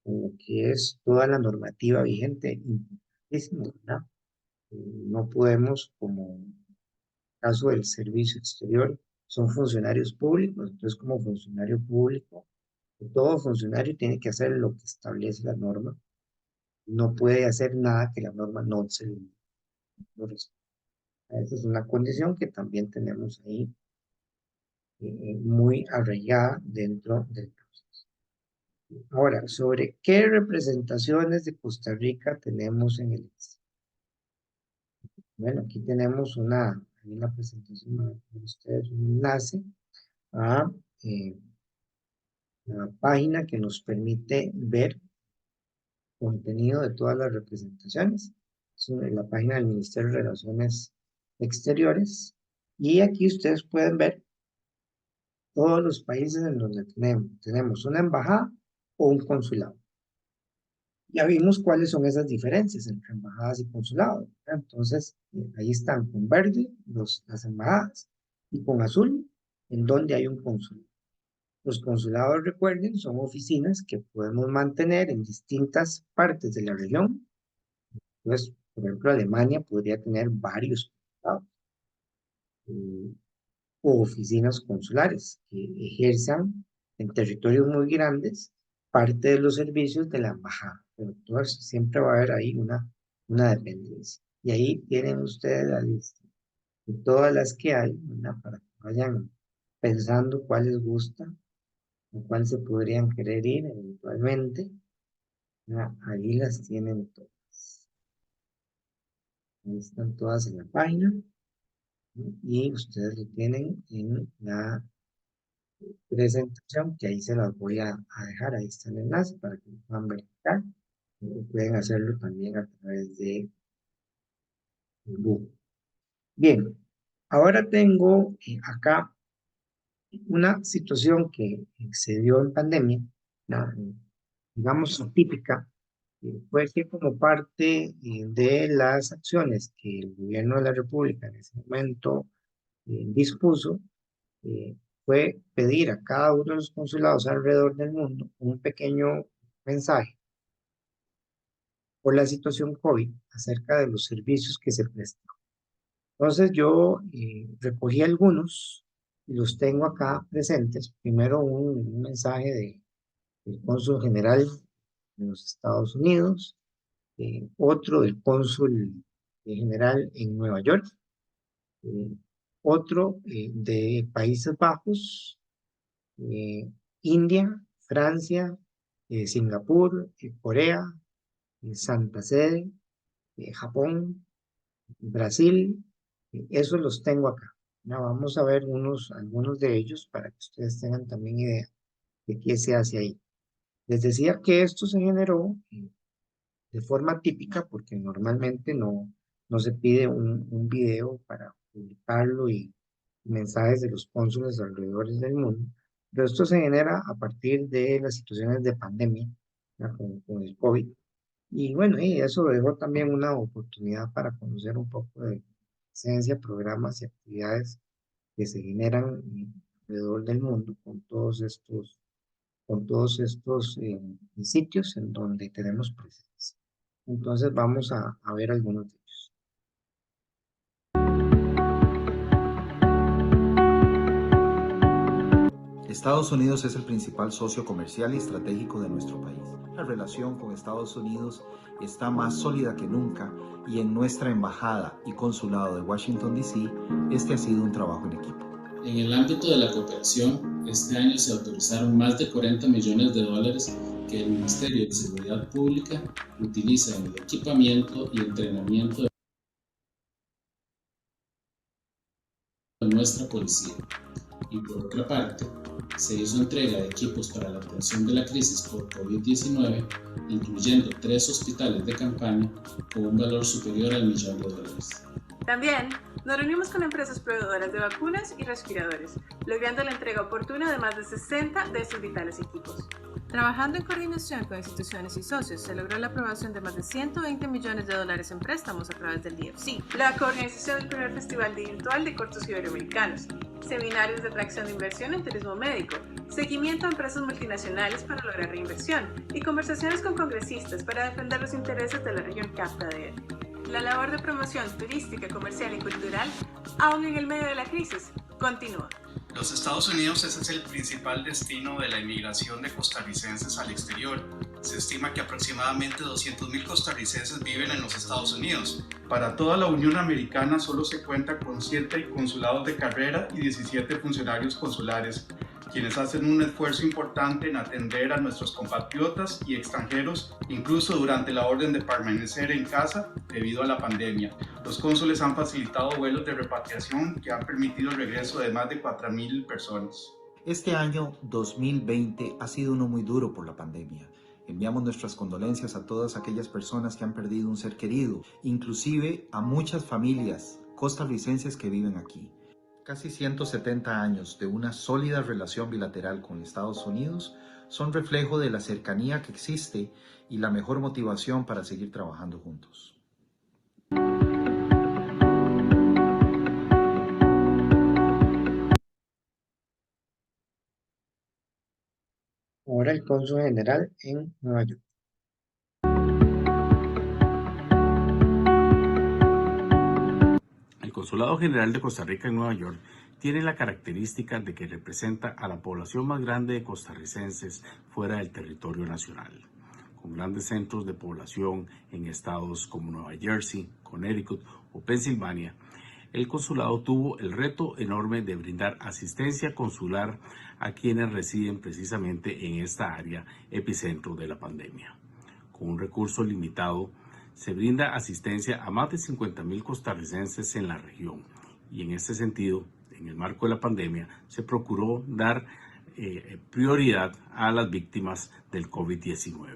lo que es toda la normativa vigente, importantísimo, ¿verdad? No podemos, como en el caso del servicio exterior, son funcionarios públicos, entonces como funcionario público, todo funcionario tiene que hacer lo que establece la norma, no puede hacer nada que la norma no se lo respete. Esa es una condición que también tenemos ahí muy arraigada dentro del proceso. Ahora, ¿sobre qué representaciones de Costa Rica tenemos en el exterior? Bueno, aquí tenemos hay una presentación de ustedes, un enlace a eh, la página que nos permite ver contenido de todas las representaciones. Es la página del Ministerio de Relaciones Exteriores. Y aquí ustedes pueden ver todos los países en donde tenemos una embajada o un consulado. Ya vimos cuáles son esas diferencias entre embajadas y consulados, ¿verdad? Entonces, ahí están con verde las embajadas y con azul en donde hay un consulado. Los consulados, recuerden, son oficinas que podemos mantener en distintas partes de la región. Entonces, por ejemplo, Alemania podría tener varios consulados o oficinas consulares que ejerzan en territorios muy grandes parte de los servicios de la embajada. Pero entonces siempre va a haber ahí una dependencia. Y ahí tienen ustedes la lista de todas las que hay, ¿verdad? Para que vayan pensando cuál les gusta o cuál se podrían querer ir eventualmente. ¿Verdad? Ahí las tienen todas. Ahí están todas en la página. Y ustedes lo tienen en la presentación, que ahí se las voy a dejar, ahí está el enlace para que lo puedan verificar. Pueden hacerlo también a través de Google. Bien, ahora tengo acá una situación que se dio en pandemia, digamos atípica, fue que como parte de las acciones que el gobierno de la República en ese momento dispuso, eh, fue pedir a cada uno de los consulados alrededor del mundo un pequeño mensaje por la situación COVID acerca de los servicios que se prestan. Entonces yo recogí algunos y los tengo acá presentes. Primero un mensaje del cónsul general de los Estados Unidos, otro del cónsul general en Nueva York, eh, otro de Países Bajos, India, Francia, Singapur, Corea, Santa Sede, Japón, Brasil, esos los tengo acá. Ya vamos a ver algunos de ellos para que ustedes tengan también idea de qué se hace ahí. Les decía que esto se generó de forma típica porque normalmente no se pide un video para publicarlo y mensajes de los cónsules alrededor del mundo, pero esto se genera a partir de las situaciones de pandemia, ¿ya? Con el COVID. Y bueno, y eso dejó también una oportunidad para conocer un poco de ciencia, programas y actividades que se generan alrededor del mundo con todos estos sitios en donde tenemos presencia. Entonces vamos a ver algunos de ellos. Estados Unidos es el principal socio comercial y estratégico de nuestro país. La relación con Estados Unidos está más sólida que nunca y en nuestra embajada y consulado de Washington, D.C., este ha sido un trabajo en equipo. En el ámbito de la cooperación, este año se autorizaron más de $40 millones que el Ministerio de Seguridad Pública utiliza en el equipamiento y entrenamiento de nuestra policía. Y por otra parte, se hizo entrega de equipos para la atención de la crisis por COVID-19, incluyendo 3 hospitales de campaña con un valor superior al $1 millón. También nos reunimos con empresas proveedoras de vacunas y respiradores, logrando la entrega oportuna de más de 60 de estos vitales equipos. Trabajando en coordinación con instituciones y socios, se logró la aprobación de más de $120 millones en préstamos a través del DFC, la coorganización del primer festival virtual de cortos iberoamericanos, seminarios de atracción de inversión en turismo médico, seguimiento a empresas multinacionales para lograr reinversión y conversaciones con congresistas para defender los intereses de la región CAFTA-DR. La labor de promoción turística, comercial y cultural, aún en el medio de la crisis, continúa. Los Estados Unidos es el principal destino de la inmigración de costarricenses al exterior. Se estima que aproximadamente 200,000 costarricenses viven en los Estados Unidos. Para toda la Unión Americana solo se cuenta con 7 consulados de carrera y 17 funcionarios consulares, quienes hacen un esfuerzo importante en atender a nuestros compatriotas y extranjeros, incluso durante la orden de permanecer en casa debido a la pandemia. Los cónsules han facilitado vuelos de repatriación que han permitido el regreso de más de 4,000 personas. Este año 2020 ha sido uno muy duro por la pandemia. Enviamos nuestras condolencias a todas aquellas personas que han perdido un ser querido, inclusive a muchas familias costarricenses que viven aquí. Casi 170 años de una sólida relación bilateral con Estados Unidos son reflejo de la cercanía que existe y la mejor motivación para seguir trabajando juntos. Ahora el cónsul general en Nueva York. El Consulado General de Costa Rica en Nueva York tiene la característica de que representa a la población más grande de costarricenses fuera del territorio nacional, con grandes centros de población en estados como Nueva Jersey, Connecticut o Pensilvania. El consulado tuvo el reto enorme de brindar asistencia consular a quienes residen precisamente en esta área epicentro de la pandemia. Con un recurso limitado, se brinda asistencia a más de 50,000 costarricenses en la región y en este sentido, en el marco de la pandemia, se procuró dar prioridad a las víctimas del COVID-19.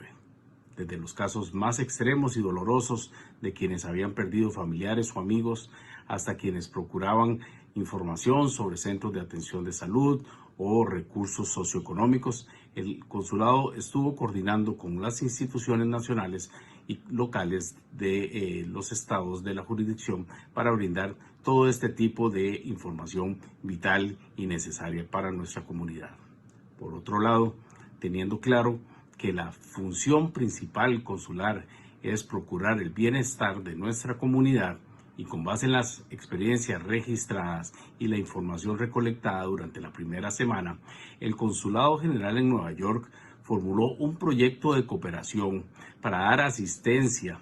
Desde los casos más extremos y dolorosos de quienes habían perdido familiares o amigos, hasta quienes procuraban información sobre centros de atención de salud o recursos socioeconómicos, el consulado estuvo coordinando con las instituciones nacionales y locales de los estados de la jurisdicción para brindar todo este tipo de información vital y necesaria para nuestra comunidad. Por otro lado, teniendo claro que la función principal consular es procurar el bienestar de nuestra comunidad y con base en las experiencias registradas y la información recolectada durante la primera semana, el Consulado General en Nueva York formuló un proyecto de cooperación para dar asistencia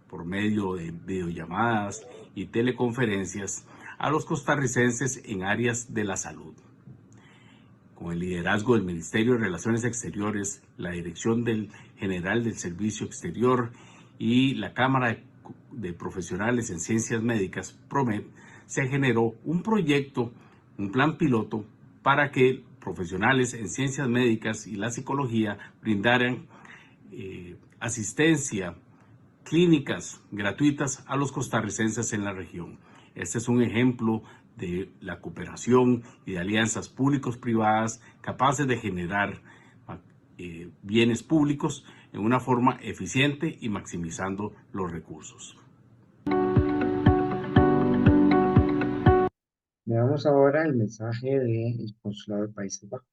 por medio de videollamadas y teleconferencias a los costarricenses en áreas de la salud. Con el liderazgo del Ministerio de Relaciones Exteriores, la Dirección General del Servicio Exterior y la Cámara de Profesionales en Ciencias Médicas, PROMED, se generó un proyecto, un plan piloto para que profesionales en ciencias médicas y la psicología brindaran asistencia, clínicas gratuitas a los costarricenses en la región. Este es un ejemplo de la cooperación y de alianzas públicos-privadas capaces de generar bienes públicos en una forma eficiente y maximizando los recursos. Veamos ahora el mensaje del Consulado de Países Bajos.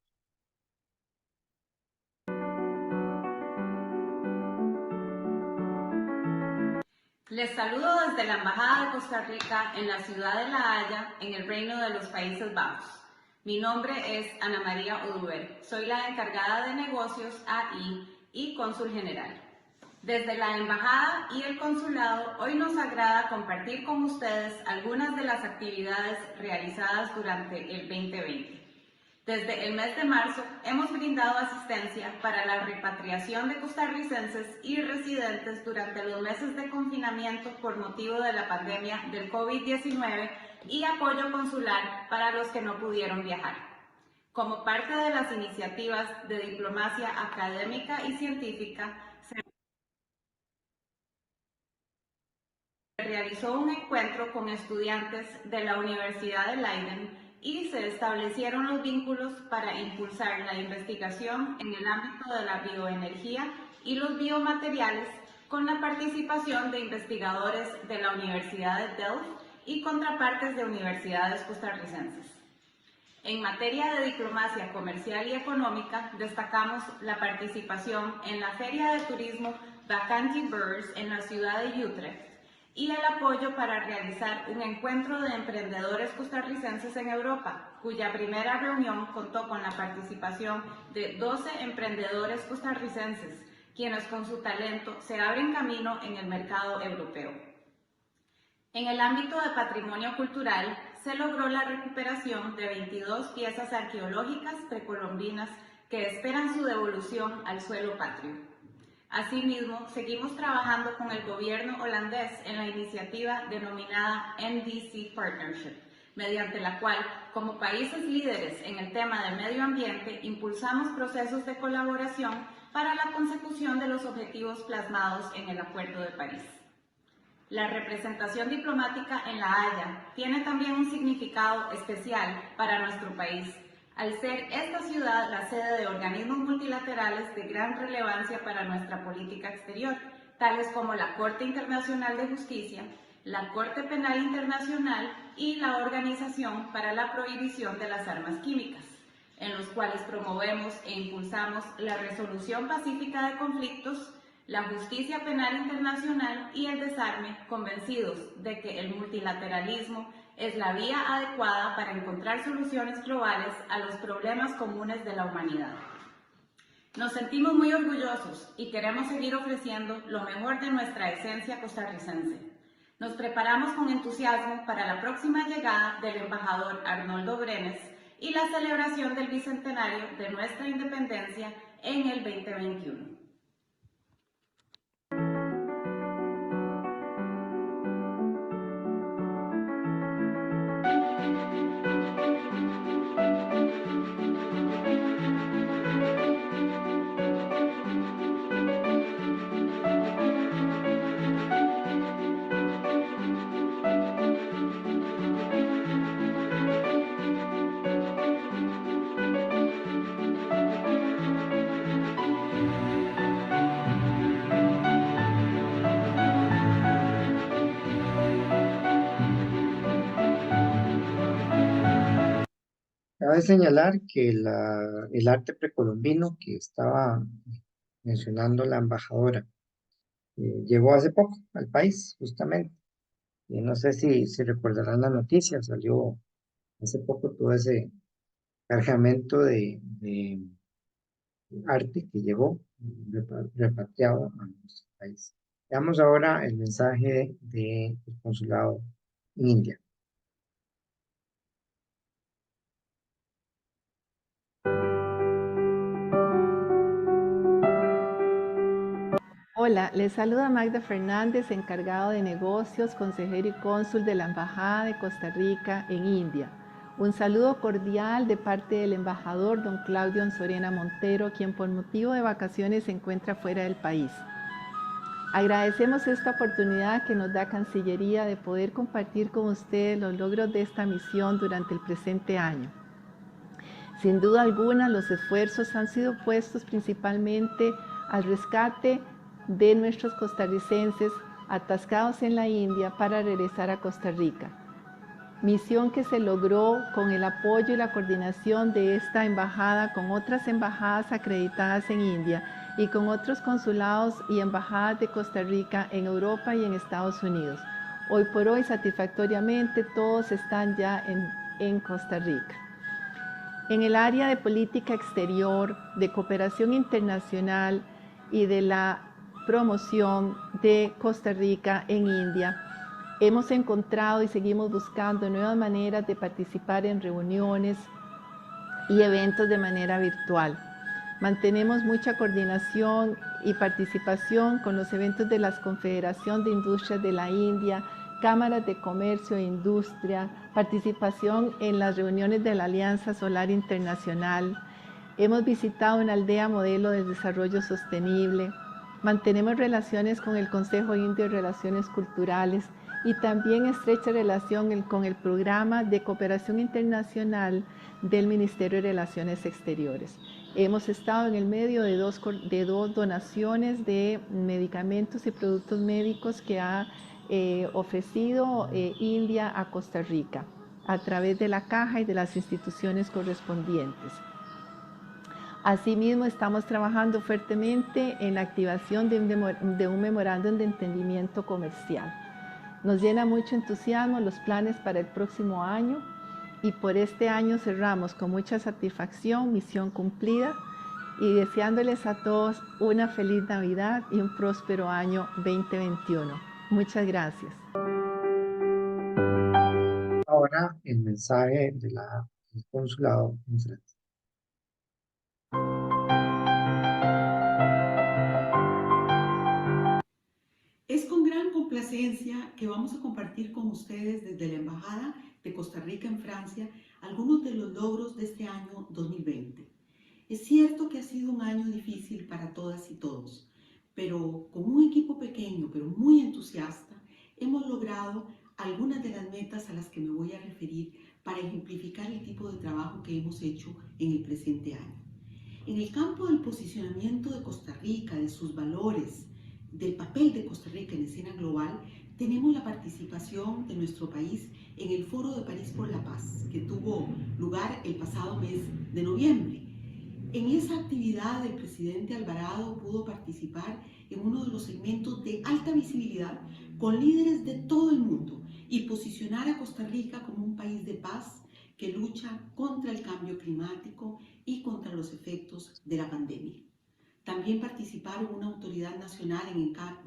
Les saludo desde la Embajada de Costa Rica en la ciudad de La Haya, en el Reino de los Países Bajos. Mi nombre es Ana María Oduber. Soy la encargada de negocios AI y cónsul general. Desde la Embajada y el Consulado, hoy nos agrada compartir con ustedes algunas de las actividades realizadas durante el 2020. Desde el mes de marzo hemos brindado asistencia para la repatriación de costarricenses y residentes durante los meses de confinamiento por motivo de la pandemia del COVID-19 y apoyo consular para los que no pudieron viajar. Como parte de las iniciativas de diplomacia académica y científica, se realizó un encuentro con estudiantes de la Universidad de Leiden y se establecieron los vínculos para impulsar la investigación en el ámbito de la bioenergía y los biomateriales con la participación de investigadores de la Universidad de Delft y contrapartes de universidades costarricenses. En materia de diplomacia comercial y económica, destacamos la participación en la Feria de Turismo Vacanti Beurs en la ciudad de Utrecht y el apoyo para realizar un encuentro de emprendedores costarricenses en Europa, cuya primera reunión contó con la participación de 12 emprendedores costarricenses, quienes con su talento se abren camino en el mercado europeo. En el ámbito de patrimonio cultural, se logró la recuperación de 22 piezas arqueológicas precolombinas que esperan su devolución al suelo patrio. Asimismo, seguimos trabajando con el gobierno holandés en la iniciativa denominada NDC Partnership, mediante la cual, como países líderes en el tema de medio ambiente, impulsamos procesos de colaboración para la consecución de los objetivos plasmados en el Acuerdo de París. La representación diplomática en La Haya tiene también un significado especial para nuestro país, al ser esta ciudad la sede de organismos multilaterales de gran relevancia para nuestra política exterior, tales como la Corte Internacional de Justicia, la Corte Penal Internacional y la Organización para la Prohibición de las Armas Químicas, en los cuales promovemos e impulsamos la resolución pacífica de conflictos, la justicia penal internacional y el desarme, convencidos de que el multilateralismo es la vía adecuada para encontrar soluciones globales a los problemas comunes de la humanidad. Nos sentimos muy orgullosos y queremos seguir ofreciendo lo mejor de nuestra esencia costarricense. Nos preparamos con entusiasmo para la próxima llegada del embajador Arnoldo Brenes y la celebración del bicentenario de nuestra independencia en el 2021. Cabe señalar que el arte precolombino que estaba mencionando la embajadora llegó hace poco al país, justamente. Y no sé si recordarán la noticia, salió hace poco todo ese cargamento de arte que llegó repatriado a nuestro país. Veamos ahora el mensaje del consulado en India. Hola, les saluda Magda Fernández, encargado de negocios, consejero y cónsul de la Embajada de Costa Rica en India. Un saludo cordial de parte del embajador don Claudio Anzorena Montero, quien por motivo de vacaciones se encuentra fuera del país. Agradecemos esta oportunidad que nos da Cancillería de poder compartir con ustedes los logros de esta misión durante el presente año. Sin duda alguna, los esfuerzos han sido puestos principalmente al rescate de nuestros costarricenses atascados en la India para regresar a Costa Rica. Misión que se logró con el apoyo y la coordinación de esta embajada con otras embajadas acreditadas en India y con otros consulados y embajadas de Costa Rica en Europa y en Estados Unidos. Hoy por hoy, satisfactoriamente, todos están ya en Costa Rica. En el área de política exterior, de cooperación internacional y de la promoción de Costa Rica en India, hemos encontrado y seguimos buscando nuevas maneras de participar en reuniones y eventos de manera virtual. Mantenemos mucha coordinación y participación con los eventos de la Confederación de Industrias de la India, cámaras de comercio e industria, participación en las reuniones de la Alianza Solar Internacional. Hemos visitado una aldea modelo de desarrollo sostenible. Mantenemos relaciones con el Consejo Indio de Relaciones Culturales y también estrecha relación con el Programa de Cooperación Internacional del Ministerio de Relaciones Exteriores. Hemos estado en el medio de dos donaciones de medicamentos y productos médicos que ha ofrecido India a Costa Rica a través de la Caja y de las instituciones correspondientes. Asimismo, estamos trabajando fuertemente en la activación de un memorándum de entendimiento comercial. Nos llena mucho entusiasmo los planes para el próximo año y por este año cerramos con mucha satisfacción, misión cumplida y deseándoles a todos una feliz Navidad y un próspero año 2021. Muchas gracias. Ahora el mensaje del consulado en Francia. Es con gran complacencia que vamos a compartir con ustedes desde la Embajada de Costa Rica en Francia algunos de los logros de este año 2020. Es cierto que ha sido un año difícil para todas y todos, pero con un equipo pequeño pero muy entusiasta hemos logrado algunas de las metas a las que me voy a referir para ejemplificar el tipo de trabajo que hemos hecho en el presente año. En el campo del posicionamiento de Costa Rica, de sus valores, del papel de Costa Rica en escena global, tenemos la participación de nuestro país en el Foro de París por la Paz, que tuvo lugar el pasado mes de noviembre. En esa actividad el presidente Alvarado pudo participar en uno de los segmentos de alta visibilidad con líderes de todo el mundo y posicionar a Costa Rica como un país de paz que lucha contra el cambio climático y contra los efectos de la pandemia. También participaron una autoridad nacional en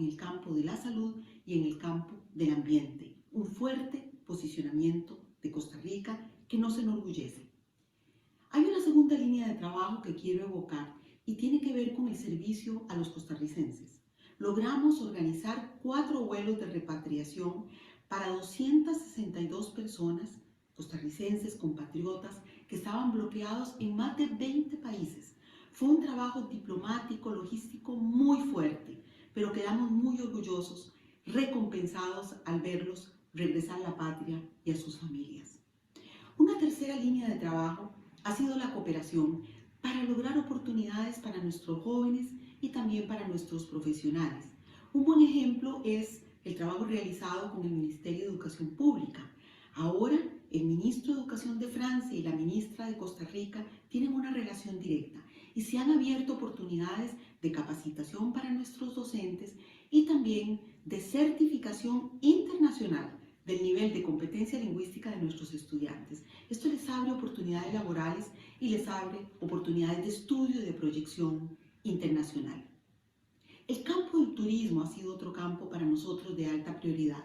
el campo de la salud y en el campo del ambiente. Un fuerte posicionamiento de Costa Rica que nos enorgullece. Hay una segunda línea de trabajo que quiero evocar y tiene que ver con el servicio a los costarricenses. Logramos organizar 4 vuelos de repatriación para 262 personas costarricenses, compatriotas, que estaban bloqueados en más de 20 países. Fue un trabajo diplomático, logístico muy fuerte, pero quedamos muy orgullosos, recompensados al verlos regresar a la patria y a sus familias. Una tercera línea de trabajo ha sido la cooperación para lograr oportunidades para nuestros jóvenes y también para nuestros profesionales. Un buen ejemplo es el trabajo realizado con el Ministerio de Educación Pública. Ahora, el ministro de Educación de Francia y la ministra de Costa Rica tienen una relación directa y se han abierto oportunidades de capacitación para nuestros docentes y también de certificación internacional del nivel de competencia lingüística de nuestros estudiantes. Esto les abre oportunidades laborales y les abre oportunidades de estudio y de proyección internacional. El campo del turismo ha sido otro campo para nosotros de alta prioridad.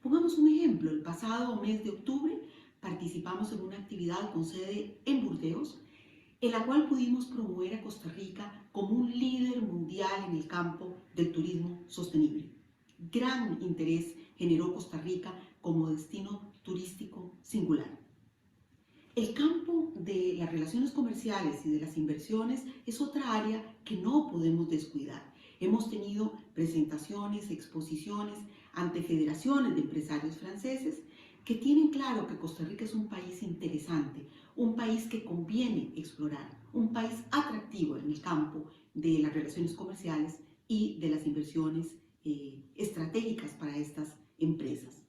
Pongamos un ejemplo. El pasado mes de octubre participamos en una actividad con sede en Burdeos, en la cual pudimos promover a Costa Rica como un líder mundial en el campo del turismo sostenible. Gran interés generó Costa Rica como destino turístico singular. El campo de las relaciones comerciales y de las inversiones es otra área que no podemos descuidar. Hemos tenido presentaciones, exposiciones ante federaciones de empresarios franceses que tienen claro que Costa Rica es un país interesante, un país que conviene explorar, un país atractivo en el campo de las relaciones comerciales y de las inversiones estratégicas para estas empresas.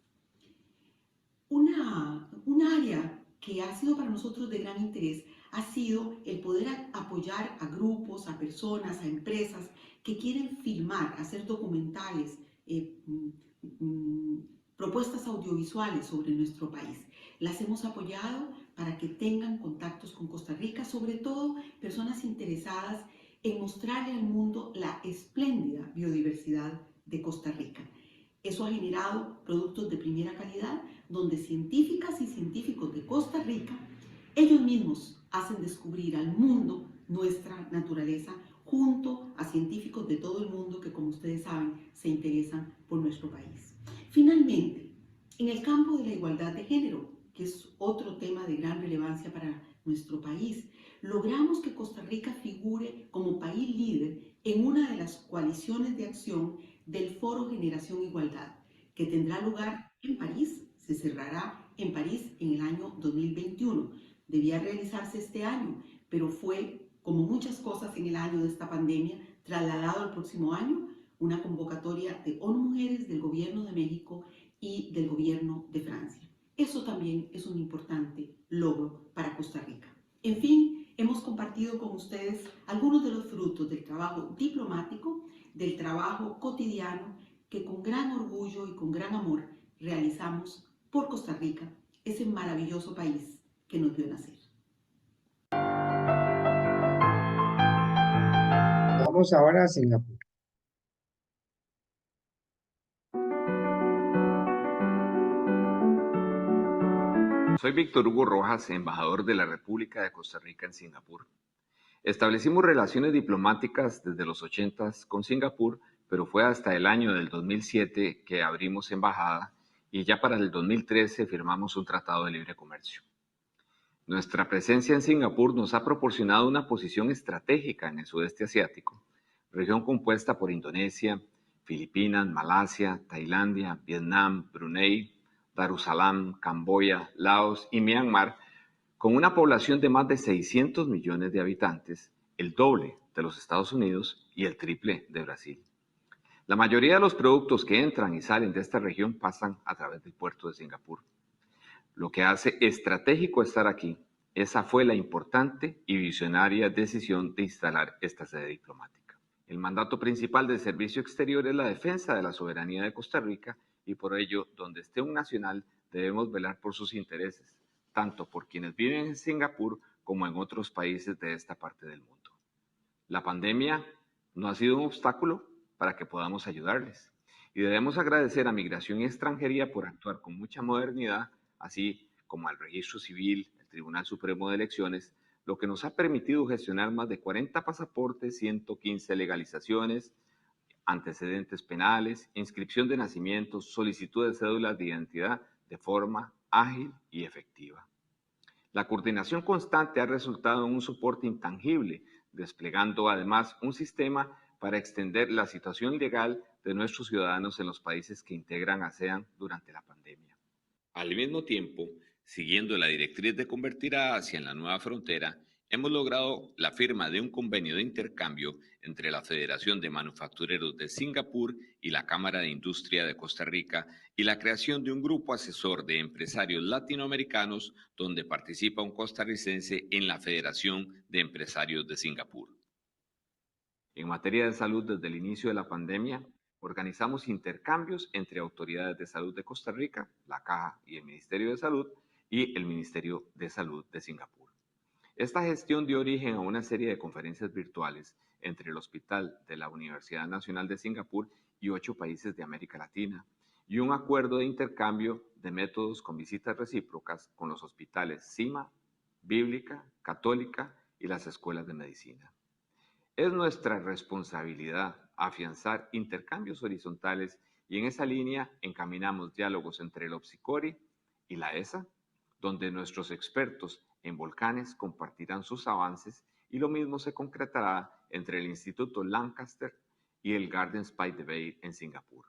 Un área que ha sido para nosotros de gran interés ha sido el poder apoyar a grupos, a personas, a empresas que quieren filmar, hacer documentales, propuestas audiovisuales sobre nuestro país. Las hemos apoyado para que tengan contactos con Costa Rica, sobre todo personas interesadas en mostrarle al mundo la espléndida biodiversidad de Costa Rica. Eso ha generado productos de primera calidad donde científicas y científicos de Costa Rica, ellos mismos hacen descubrir al mundo nuestra naturaleza junto a científicos de todo el mundo que, como ustedes saben, se interesan por nuestro país. Finalmente, en el campo de la igualdad de género, que es otro tema de gran relevancia para nuestro país, logramos que Costa Rica figure como país líder en una de las coaliciones de acción del Foro Generación Igualdad, que tendrá lugar en París, se cerrará en París en el año 2021. Debía realizarse este año, pero fue, como muchas cosas en el año de esta pandemia, trasladado al próximo año, una convocatoria de ONU Mujeres, del Gobierno de México y del Gobierno de Francia. Eso también es un importante logro para Costa Rica. En fin, hemos compartido con ustedes algunos de los frutos del trabajo diplomático, del trabajo cotidiano que con gran orgullo y con gran amor realizamos por Costa Rica, ese maravilloso país que nos vio nacer. Vamos ahora a Singapur. Soy Víctor Hugo Rojas, embajador de la República de Costa Rica en Singapur. Establecimos relaciones diplomáticas desde los 80s con Singapur, pero fue hasta el año del 2007 que abrimos embajada y ya para el 2013 firmamos un tratado de libre comercio. Nuestra presencia en Singapur nos ha proporcionado una posición estratégica en el sudeste asiático, región compuesta por Indonesia, Filipinas, Malasia, Tailandia, Vietnam, Brunei, Darussalam, Camboya, Laos y Myanmar, con una población de más de 600 millones de habitantes, el doble de los Estados Unidos y el triple de Brasil. La mayoría de los productos que entran y salen de esta región pasan a través del puerto de Singapur. Lo que hace estratégico estar aquí, esa fue la importante y visionaria decisión de instalar esta sede diplomática. El mandato principal del Servicio Exterior es la defensa de la soberanía de Costa Rica y por ello, donde esté un nacional, debemos velar por sus intereses, tanto por quienes viven en Singapur como en otros países de esta parte del mundo. La pandemia no ha sido un obstáculo para que podamos ayudarles y debemos agradecer a Migración y Extranjería por actuar con mucha modernidad, así como al Registro Civil, el Tribunal Supremo de Elecciones, lo que nos ha permitido gestionar más de 40 pasaportes, 115 legalizaciones, antecedentes penales, inscripción de nacimientos, solicitud de cédulas de identidad de forma ágil y efectiva. La coordinación constante ha resultado en un soporte intangible, desplegando además un sistema para extender la situación legal de nuestros ciudadanos en los países que integran ASEAN durante la pandemia. Al mismo tiempo, siguiendo la directriz de convertir a Asia en la nueva frontera, hemos logrado la firma de un convenio de intercambio entre la Federación de Manufactureros de Singapur y la Cámara de Industria de Costa Rica y la creación de un grupo asesor de empresarios latinoamericanos donde participa un costarricense en la Federación de Empresarios de Singapur. En materia de salud, desde el inicio de la pandemia, organizamos intercambios entre autoridades de salud de Costa Rica, la Caja y el Ministerio de Salud, y el Ministerio de Salud de Singapur. Esta gestión dio origen a una serie de conferencias virtuales entre el Hospital de la Universidad Nacional de Singapur y 8 países de América Latina, y un acuerdo de intercambio de métodos con visitas recíprocas con los hospitales CIMA, Bíblica, Católica y las escuelas de medicina. Es nuestra responsabilidad afianzar intercambios horizontales y en esa línea encaminamos diálogos entre el OPSICORI y la ESA, donde nuestros expertos en volcanes compartirán sus avances y lo mismo se concretará entre el Instituto Lancaster y el Gardens by the Bay en Singapur.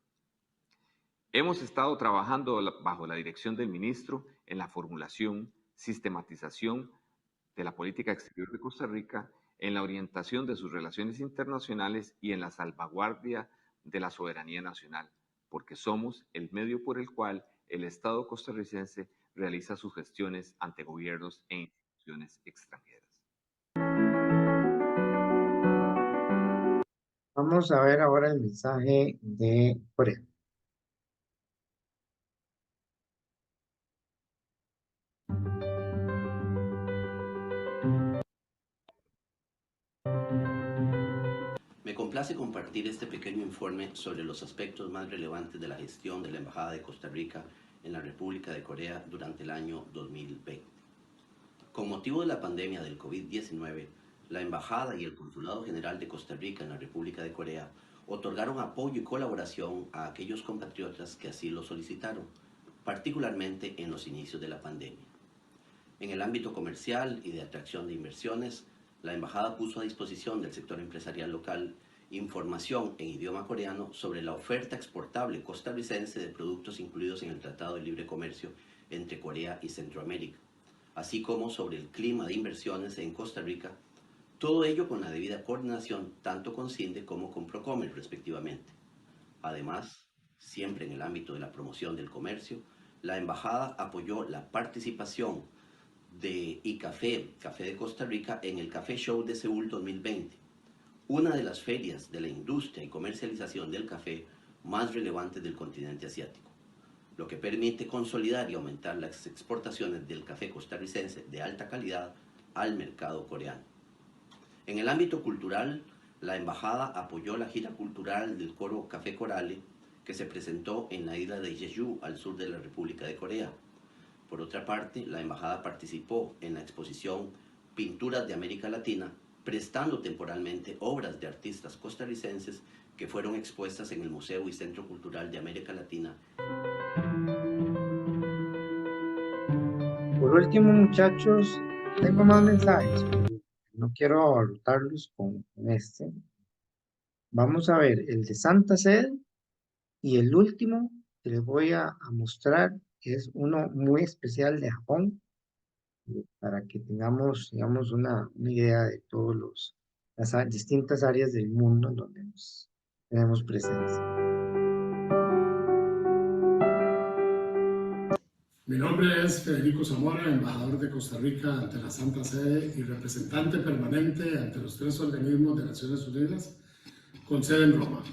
Hemos estado trabajando bajo la dirección del ministro en la formulación, sistematización de la política exterior de Costa Rica, en la orientación de sus relaciones internacionales y en la salvaguardia de la soberanía nacional, porque somos el medio por el cual el Estado costarricense realiza sus gestiones ante gobiernos e instituciones extranjeras. Vamos a ver ahora el mensaje de Corea. Me complace compartir este pequeño informe sobre los aspectos más relevantes de la gestión de la Embajada de Costa Rica en la República de Corea durante el año 2020. Con motivo de la pandemia del COVID-19, la Embajada y el Consulado General de Costa Rica en la República de Corea otorgaron apoyo y colaboración a aquellos compatriotas que así lo solicitaron, particularmente en los inicios de la pandemia. En el ámbito comercial y de atracción de inversiones, la Embajada puso a disposición del sector empresarial local información en idioma coreano sobre la oferta exportable costarricense de productos incluidos en el Tratado de Libre Comercio entre Corea y Centroamérica, así como sobre el clima de inversiones en Costa Rica, todo ello con la debida coordinación tanto con CINDE como con Procomer, respectivamente. Además, siempre en el ámbito de la promoción del comercio, la Embajada apoyó la participación de ICAFE, Café de Costa Rica, en el Café Show de Seúl 2020, una de las ferias de la industria y comercialización del café más relevantes del continente asiático, lo que permite consolidar y aumentar las exportaciones del café costarricense de alta calidad al mercado coreano. En el ámbito cultural, la Embajada apoyó la gira cultural del coro Café Corale, que se presentó en la isla de Jeju, al sur de la República de Corea. Por otra parte, la Embajada participó en la exposición Pinturas de América Latina, prestando temporalmente obras de artistas costarricenses que fueron expuestas en el Museo y Centro Cultural de América Latina. Por último, muchachos, tengo más mensajes, pero no quiero abarrotarlos con este. Vamos a ver el de Santa Sede y el último que les voy a mostrar es uno muy especial de Japón, para que tengamos, digamos, una idea de todas las distintas áreas del mundo en donde tenemos presencia. Mi nombre es Federico Zamora, embajador de Costa Rica ante la Santa Sede y representante permanente ante los 3 organismos de Naciones Unidas con sede en Roma,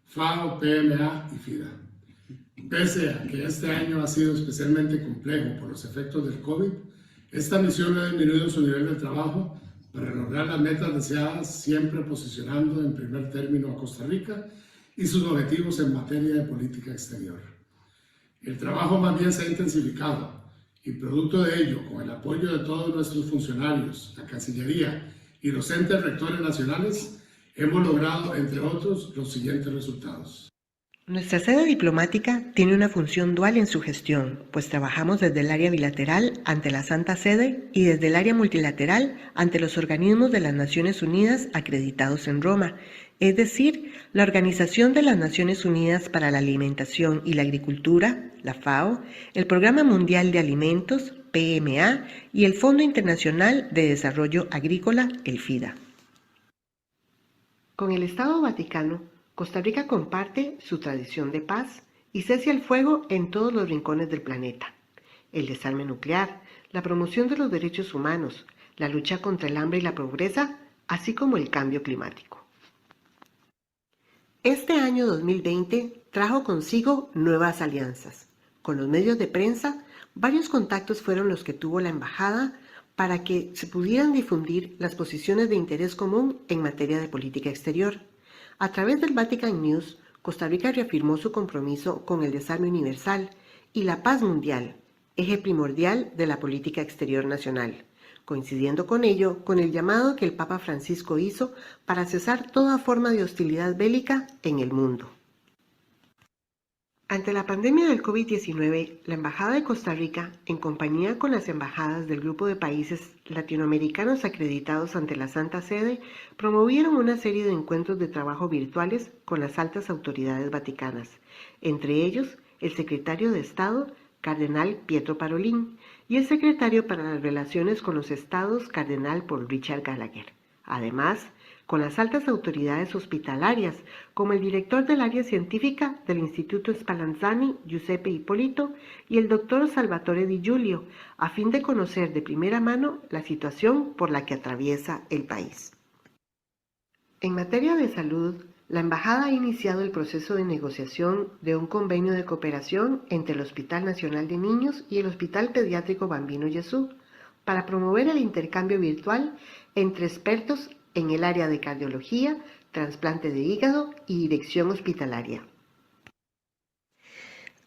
FAO, PMA y FIDA. Pese a que este año ha sido especialmente complejo por los efectos del COVID, esta misión ha disminuido su nivel de trabajo para lograr las metas deseadas, siempre posicionando en primer término a Costa Rica y sus objetivos en materia de política exterior. El trabajo más bien se ha intensificado y producto de ello, con el apoyo de todos nuestros funcionarios, la Cancillería y los entes rectores nacionales, hemos logrado, entre otros, los siguientes resultados. Nuestra sede diplomática tiene una función dual en su gestión, pues trabajamos desde el área bilateral ante la Santa Sede y desde el área multilateral ante los organismos de las Naciones Unidas acreditados en Roma, es decir, la Organización de las Naciones Unidas para la Alimentación y la Agricultura, la FAO, el Programa Mundial de Alimentos, PMA, y el Fondo Internacional de Desarrollo Agrícola, el FIDA. Con el Estado Vaticano, Costa Rica comparte su tradición de paz y cese al fuego en todos los rincones del planeta, el desarme nuclear, la promoción de los derechos humanos, la lucha contra el hambre y la pobreza, así como el cambio climático. Este año 2020 trajo consigo nuevas alianzas. Con los medios de prensa, varios contactos fueron los que tuvo la Embajada para que se pudieran difundir las posiciones de interés común en materia de política exterior. A través del Vatican News, Costa Rica reafirmó su compromiso con el desarme universal y la paz mundial, eje primordial de la política exterior nacional, coincidiendo con ello con el llamado que el Papa Francisco hizo para cesar toda forma de hostilidad bélica en el mundo. Ante la pandemia del COVID-19, la Embajada de Costa Rica, en compañía con las embajadas del grupo de países latinoamericanos acreditados ante la Santa Sede, promovieron una serie de encuentros de trabajo virtuales con las altas autoridades vaticanas, entre ellos el secretario de Estado, Cardenal Pietro Parolin, y el secretario para las Relaciones con los Estados, Cardenal Paul Richard Gallagher. Además, con las altas autoridades hospitalarias, como el director del área científica del Instituto Spallanzani, Giuseppe Ippolito, y el doctor Salvatore Di Giulio, a fin de conocer de primera mano la situación por la que atraviesa el país. En materia de salud, la Embajada ha iniciado el proceso de negociación de un convenio de cooperación entre el Hospital Nacional de Niños y el Hospital Pediátrico Bambino Gesù para promover el intercambio virtual entre expertos en el área de cardiología, trasplante de hígado y dirección hospitalaria.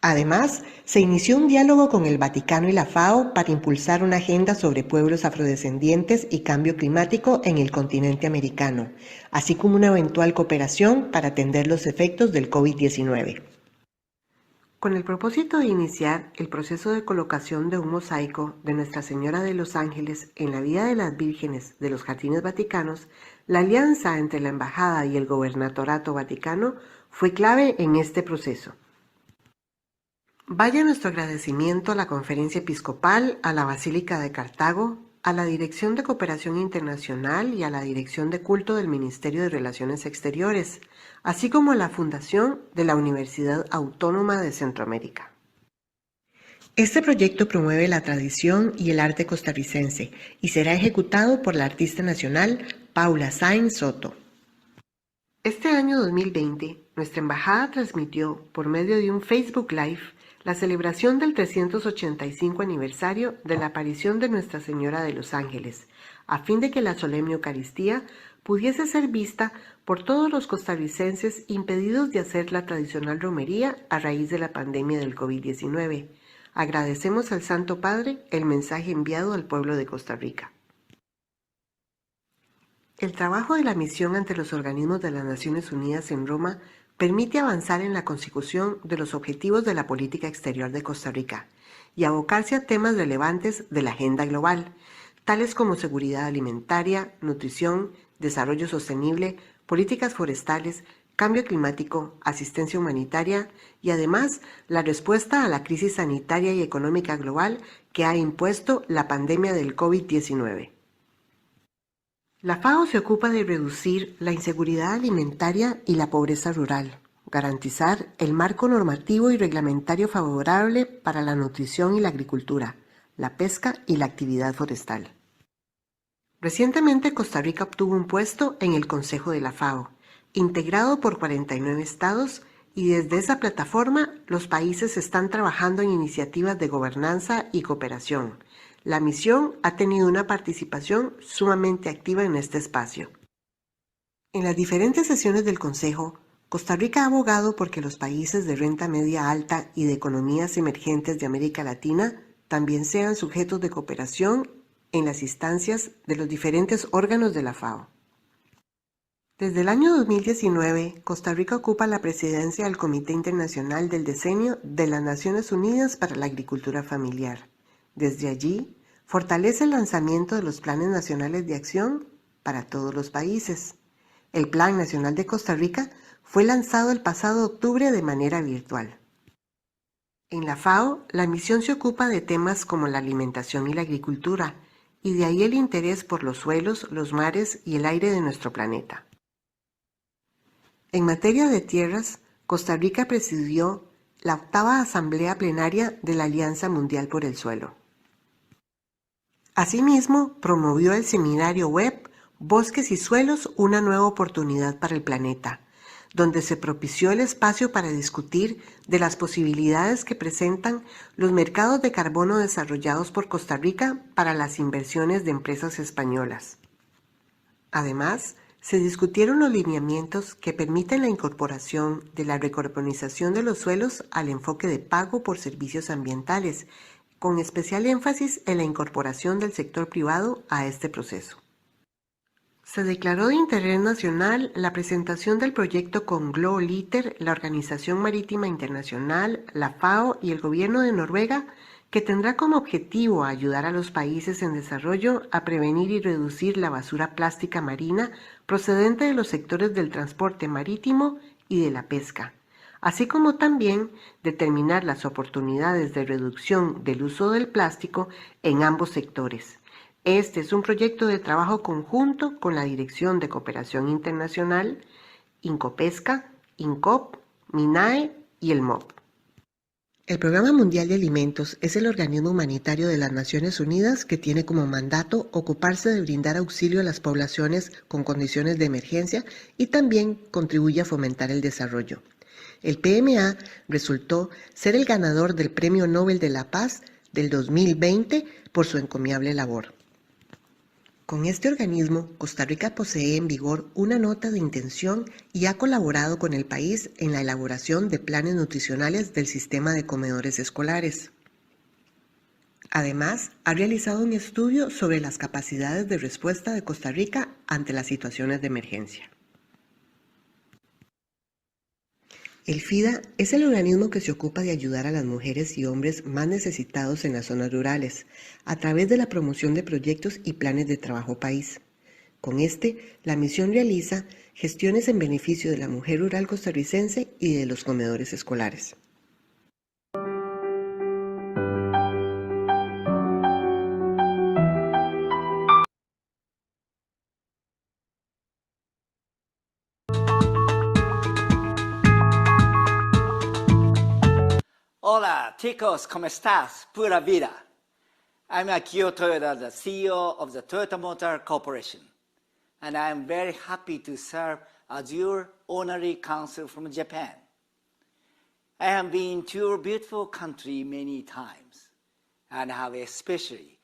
Además, se inició un diálogo con el Vaticano y la FAO para impulsar una agenda sobre pueblos afrodescendientes y cambio climático en el continente americano, así como una eventual cooperación para atender los efectos del COVID-19. Con el propósito de iniciar el proceso de colocación de un mosaico de Nuestra Señora de los Ángeles en la Vía de las Vírgenes de los Jardines Vaticanos, la alianza entre la Embajada y el Gobernatorato Vaticano fue clave en este proceso. Vaya nuestro agradecimiento a la Conferencia Episcopal, a la Basílica de Cartago, a la Dirección de Cooperación Internacional y a la Dirección de Culto del Ministerio de Relaciones Exteriores, así como a la Fundación de la Universidad Autónoma de Centroamérica. Este proyecto promueve la tradición y el arte costarricense y será ejecutado por la artista nacional Paula Sáenz Soto. Este año 2020, nuestra embajada transmitió por medio de un Facebook Live la celebración del 385 aniversario de la aparición de Nuestra Señora de los Ángeles, a fin de que la solemne Eucaristía pudiese ser vista por todos los costarricenses impedidos de hacer la tradicional romería a raíz de la pandemia del COVID-19. Agradecemos al Santo Padre el mensaje enviado al pueblo de Costa Rica. El trabajo de la misión ante los organismos de las Naciones Unidas en Roma permite avanzar en la consecución de los objetivos de la política exterior de Costa Rica y abocarse a temas relevantes de la agenda global, tales como seguridad alimentaria, nutrición, desarrollo sostenible, políticas forestales, cambio climático, asistencia humanitaria y además la respuesta a la crisis sanitaria y económica global que ha impuesto la pandemia del COVID-19. La FAO se ocupa de reducir la inseguridad alimentaria y la pobreza rural, garantizar el marco normativo y reglamentario favorable para la nutrición y la agricultura, la pesca y la actividad forestal. Recientemente Costa Rica obtuvo un puesto en el Consejo de la FAO, integrado por 49 estados, y desde esa plataforma los países están trabajando en iniciativas de gobernanza y cooperación. La misión ha tenido una participación sumamente activa en este espacio. En las diferentes sesiones del Consejo, Costa Rica ha abogado porque los países de renta media alta y de economías emergentes de América Latina también sean sujetos de cooperación en las instancias de los diferentes órganos de la FAO. Desde el año 2019, Costa Rica ocupa la presidencia del Comité Internacional del Decenio de las Naciones Unidas para la Agricultura Familiar. Desde allí, fortalece el lanzamiento de los planes nacionales de acción para todos los países. El Plan Nacional de Costa Rica fue lanzado el pasado octubre de manera virtual. En la FAO, la misión se ocupa de temas como la alimentación y la agricultura, y de ahí el interés por los suelos, los mares y el aire de nuestro planeta. En materia de tierras, Costa Rica presidió la 8ª Asamblea Plenaria de la Alianza Mundial por el Suelo. Asimismo, promovió el seminario web Bosques y Suelos, una nueva oportunidad para el planeta, donde se propició el espacio para discutir de las posibilidades que presentan los mercados de carbono desarrollados por Costa Rica para las inversiones de empresas españolas. Además, se discutieron los lineamientos que permiten la incorporación de la recarbonización de los suelos al enfoque de pago por servicios ambientales, con especial énfasis en la incorporación del sector privado a este proceso. Se declaró de interés nacional la presentación del proyecto con Global ITER, la Organización Marítima Internacional, la FAO y el Gobierno de Noruega, que tendrá como objetivo ayudar a los países en desarrollo a prevenir y reducir la basura plástica marina procedente de los sectores del transporte marítimo y de la pesca, así como también determinar las oportunidades de reducción del uso del plástico en ambos sectores. Este es un proyecto de trabajo conjunto con la Dirección de Cooperación Internacional, Incopesca, Incop, MINAE y el MOP. El Programa Mundial de Alimentos es el organismo humanitario de las Naciones Unidas que tiene como mandato ocuparse de brindar auxilio a las poblaciones con condiciones de emergencia y también contribuye a fomentar el desarrollo. El PMA resultó ser el ganador del Premio Nobel de la Paz del 2020 por su encomiable labor. Con este organismo, Costa Rica posee en vigor una nota de intención y ha colaborado con el país en la elaboración de planes nutricionales del sistema de comedores escolares. Además, ha realizado un estudio sobre las capacidades de respuesta de Costa Rica ante las situaciones de emergencia. El FIDA es el organismo que se ocupa de ayudar a las mujeres y hombres más necesitados en las zonas rurales, a través de la promoción de proyectos y planes de trabajo país. Con este, la misión realiza gestiones en beneficio de la mujer rural costarricense y de los comedores escolares. Hola, chicos, ¿cómo estás? Pura vida. I'm Akio Toyoda, the CEO of the Toyota Motor Corporation, and I'm very happy to serve as your honorary consul from Japan. I have been to your beautiful country many times, and have especially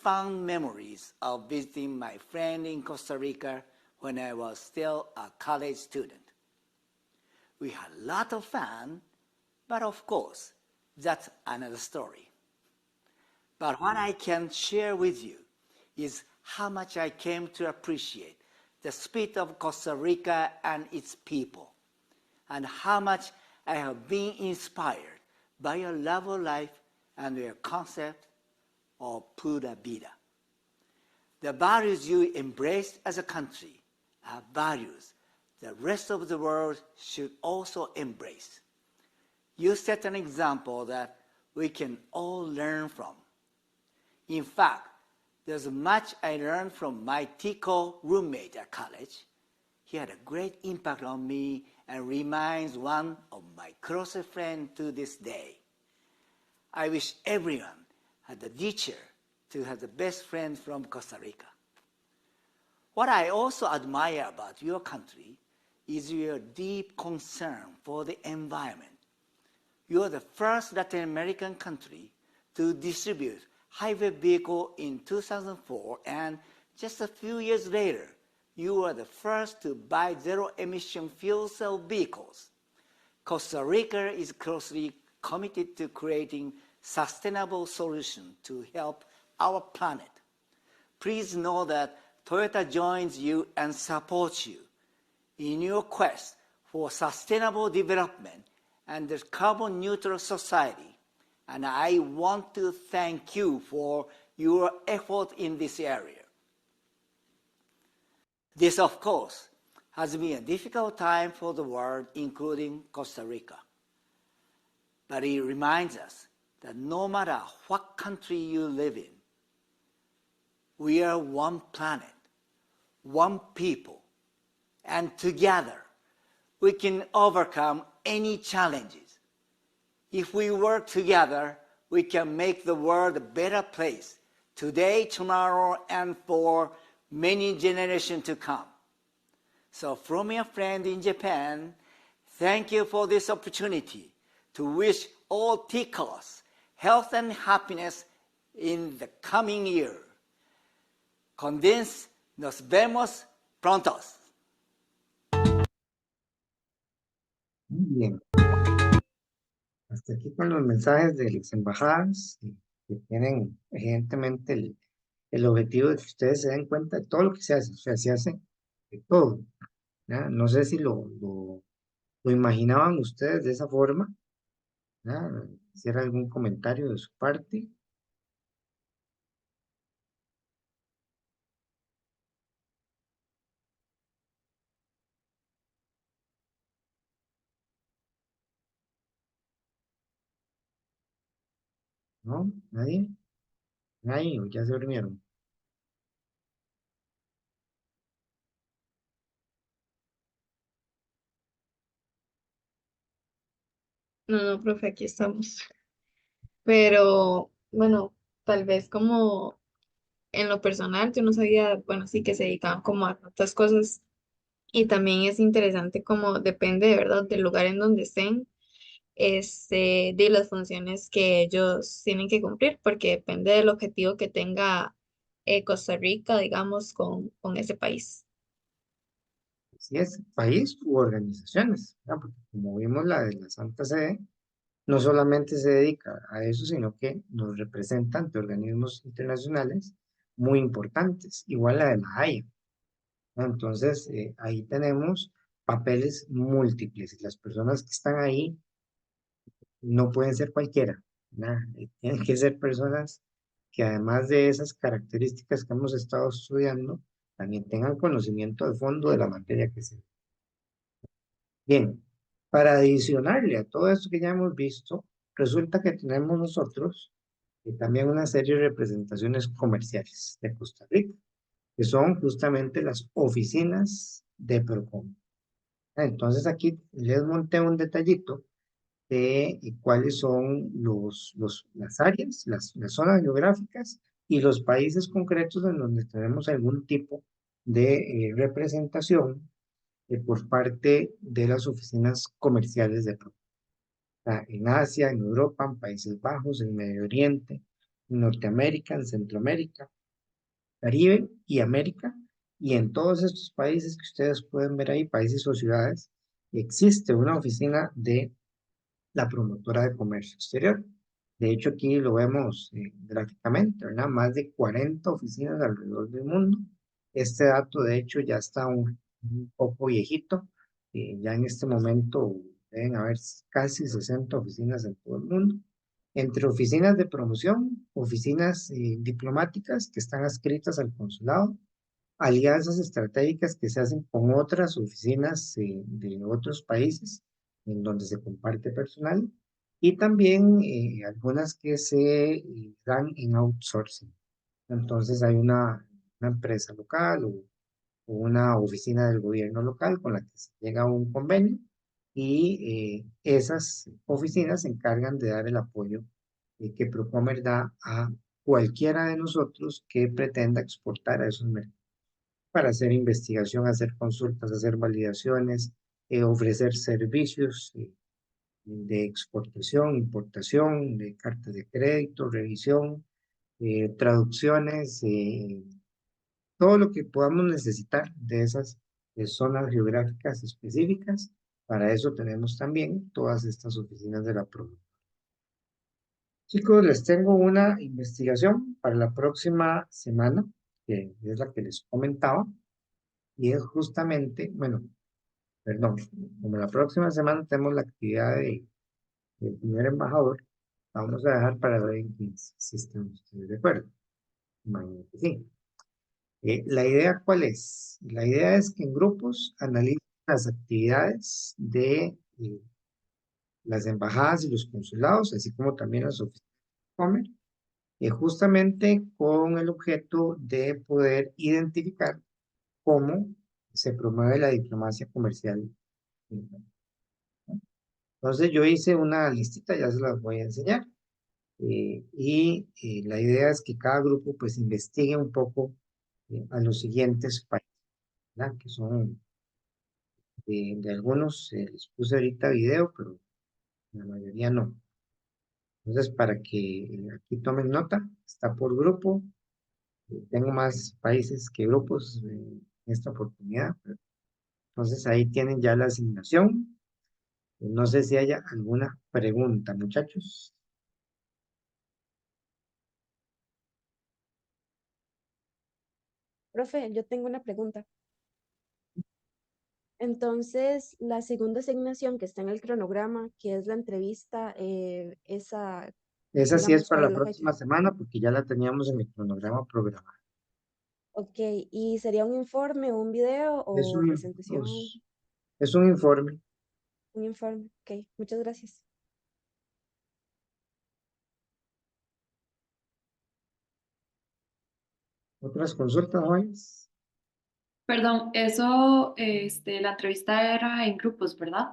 fond memories of visiting my friend in Costa Rica when I was still a college student. We had a lot of fun, but of course, that's another story. But what I can share with you is how much I came to appreciate the spirit of Costa Rica and its people, and how much I have been inspired by your love of life and your concept of pura vida. The values you embrace as a country are values the rest of the world should also embrace. You set an example that we can all learn from. In fact, there's much I learned from my Tico roommate at college. He had a great impact on me and remains one of my closest friends to this day. I wish everyone had the teacher to have the best friend from Costa Rica. What I also admire about your country is your deep concern for the environment. You are the first Latin American country to distribute hybrid vehicle in 2004, and just a few years later, you are the first to buy zero-emission fuel cell vehicles. Costa Rica is closely committed to creating sustainable solutions to help our planet. Please know that Toyota joins you and supports you in your quest for sustainable development and the carbon neutral society, and I want to thank you for your effort in this area. This, of course, has been a difficult time for the world, including Costa Rica. But it reminds us that no matter what country you live in, we are one planet, one people, and together we can overcome any challenges. If we work together, we can make the world a better place today, tomorrow, and for many generations to come. So from your friend in Japan, thank you for this opportunity to wish all Ticos health and happiness in the coming year. Con this, nos vemos prontos. Muy bien. Hasta aquí con los mensajes de las embajadas que tienen evidentemente el objetivo de que ustedes se den cuenta de todo lo que se hace, o sea, se hace de todo, ¿verdad? No sé si lo imaginaban ustedes de esa forma, ¿verdad? ¿Hiciera algún comentario de su parte? ¿No? ¿Nadie? ¿Nadie? ¿O ya se durmieron? No, no, profe, aquí estamos. Pero bueno, tal vez como en lo personal, yo no sabía, bueno, sí que se dedicaban como a tantas cosas y también es interesante como depende de verdad del lugar en donde estén, de las funciones que ellos tienen que cumplir, porque depende del objetivo que tenga Costa Rica, digamos, con ese país. Si es país u organizaciones, ¿verdad? Porque como vimos la de la Santa Sede, no solamente se dedica a eso, sino que nos representa ante organismos internacionales muy importantes, igual la de la Haya, ¿no? Entonces, ahí tenemos papeles múltiples y las personas que están ahí no pueden ser cualquiera, ¿verdad? Tienen que ser personas que además de esas características que hemos estado estudiando, también tengan conocimiento de fondo de la materia que se. Bien, para adicionarle a todo esto que ya hemos visto, resulta que tenemos nosotros también una serie de representaciones comerciales de Costa Rica, que son justamente las oficinas de Procom. Entonces aquí les monté un detallito de cuáles son las áreas, las zonas geográficas y los países concretos en donde tenemos algún tipo de representación por parte de las oficinas comerciales de Procom. En Asia, en Europa, en Países Bajos, en Medio Oriente, en Norteamérica, en Centroamérica, Caribe y América. Y en todos estos países que ustedes pueden ver ahí, países o ciudades, existe una oficina de la promotora de comercio exterior. De hecho, aquí lo vemos gráficamente, ¿verdad? Más de 40 oficinas alrededor del mundo. Este dato, de hecho, ya está un poco viejito. Ya en este momento deben haber casi 60 oficinas en todo el mundo. Entre oficinas de promoción, oficinas diplomáticas que están adscritas al consulado, alianzas estratégicas que se hacen con otras oficinas de otros países en donde se comparte personal y también algunas que se dan en outsourcing. Entonces hay una empresa local o una oficina del gobierno local con la que se llega a un convenio y esas oficinas se encargan de dar el apoyo que Procomer da a cualquiera de nosotros que pretenda exportar a esos mercados para hacer investigación, hacer consultas, hacer validaciones, ofrecer servicios de exportación, importación, de cartas de crédito, revisión, traducciones, todo lo que podamos necesitar de esas zonas geográficas específicas. Para eso tenemos también todas estas oficinas de la provincia. Chicos, les tengo una investigación para la próxima semana, que es la que les comentaba, y es justamente, bueno, perdón, como la próxima semana tenemos la actividad del primer embajador, vamos a dejar para el 15, si están ustedes de acuerdo. Imagino que sí. ¿La idea cuál es? La idea es que en grupos analicen las actividades de las embajadas y los consulados, así como también las oficinas de Comer, justamente con el objeto de poder identificar cómo se promueve la diplomacia comercial. Entonces yo hice una listita, ya se las voy a enseñar. La idea es que cada grupo pues investigue un poco a los siguientes países, ¿verdad? Que son de algunos, les puse ahorita video, pero la mayoría no. Entonces para que aquí tomen nota, está por grupo. Tengo más países que grupos en esta oportunidad. Entonces ahí tienen ya la asignación. No sé si haya alguna pregunta, muchachos. Profe, yo tengo una pregunta. Entonces, la segunda asignación que está en el cronograma, que es la entrevista, esa, Esa sí es digamos, para ¿cuál la es la fecha? próxima semana porque ya la teníamos en el cronograma programado. Ok, ¿y sería un informe, un video Es o un, presentación? es un informe. Un informe, ok, muchas gracias. ¿Otras consultas, jóvenes? Perdón, eso, la entrevista era en grupos, ¿verdad?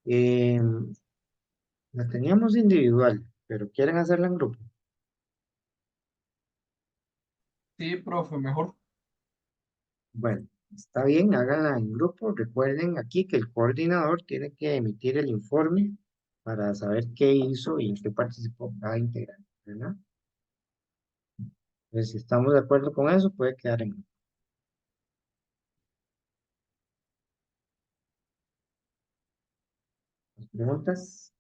La teníamos individual, pero quieren hacerla en grupo. Sí, profe, mejor. Bueno, está bien, háganla en grupo. Recuerden aquí que el coordinador tiene que emitir el informe para saber qué hizo y en qué participó cada integrante, ¿verdad? Entonces, si estamos de acuerdo con eso, puede quedar en... ¿Preguntas?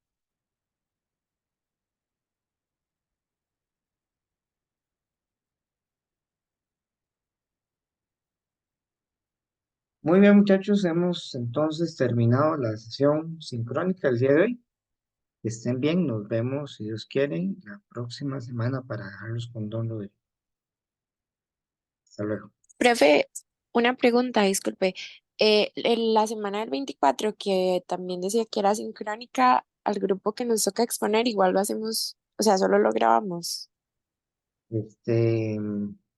Muy bien, muchachos, hemos entonces terminado la sesión sincrónica el día de hoy. Que estén bien, nos vemos, si Dios quiere, la próxima semana para dejarlos con Don Rodrigo. Hasta luego. Profe, una pregunta, disculpe. En la semana del 24, que también decía que era sincrónica, al grupo que nos toca exponer, igual lo hacemos, o sea, solo lo grabamos. La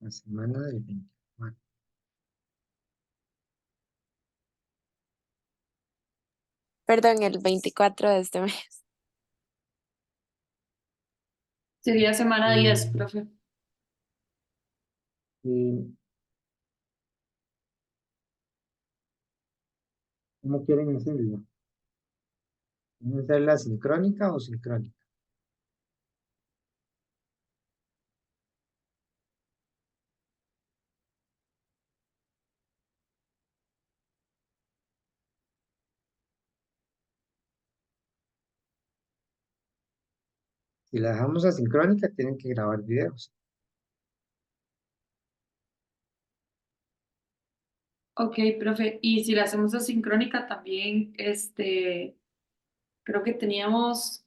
semana del 24. Perdón, el 24 de este mes. Sería semana 10, profe. Y, ¿cómo quieren hacerlo? ¿Quieren hacerla sincrónica o sincrónica? Si la dejamos asincrónica, tienen que grabar videos. Ok, profe. Y si la hacemos asincrónica también, creo que teníamos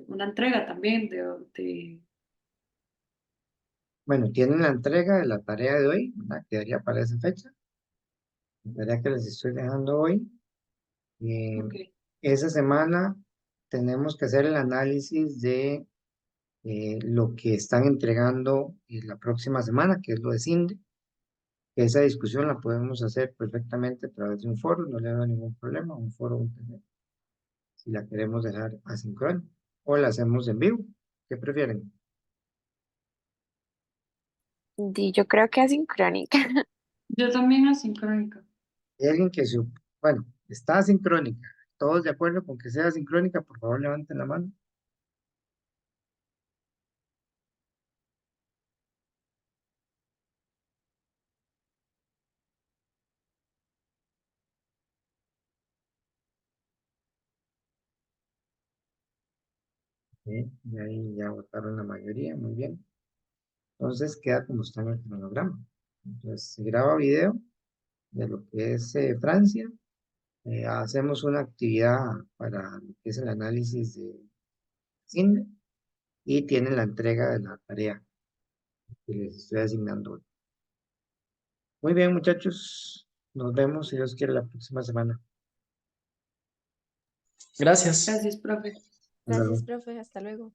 una entrega también de... Bueno, tienen la entrega de la tarea de hoy, ¿verdad? Quedaría para esa fecha. La tarea que les estoy dejando hoy. Ok. Esa semana tenemos que hacer el análisis de lo que están entregando la próxima semana, que es lo de CINDE. Esa discusión la podemos hacer perfectamente a través de un foro, no le veo ningún problema, un foro internet, si la queremos dejar asincrónica, o la hacemos en vivo. ¿Qué prefieren? Yo creo que asincrónica. Yo también asincrónica. Hay alguien que bueno, está asincrónica. ¿Todos de acuerdo con que sea asincrónica? Por favor, levanten la mano. Sí, y ahí ya votaron la mayoría, muy bien. Entonces queda como está en el cronograma. Entonces se graba video de lo que es Francia. Hacemos una actividad para lo que es el análisis de CINDE y tienen la entrega de la tarea que les estoy asignando hoy. Muy bien, muchachos. Nos vemos, si Dios quiere, la próxima semana. Gracias. Gracias, profe. Hasta luego. Gracias, profe. Hasta luego.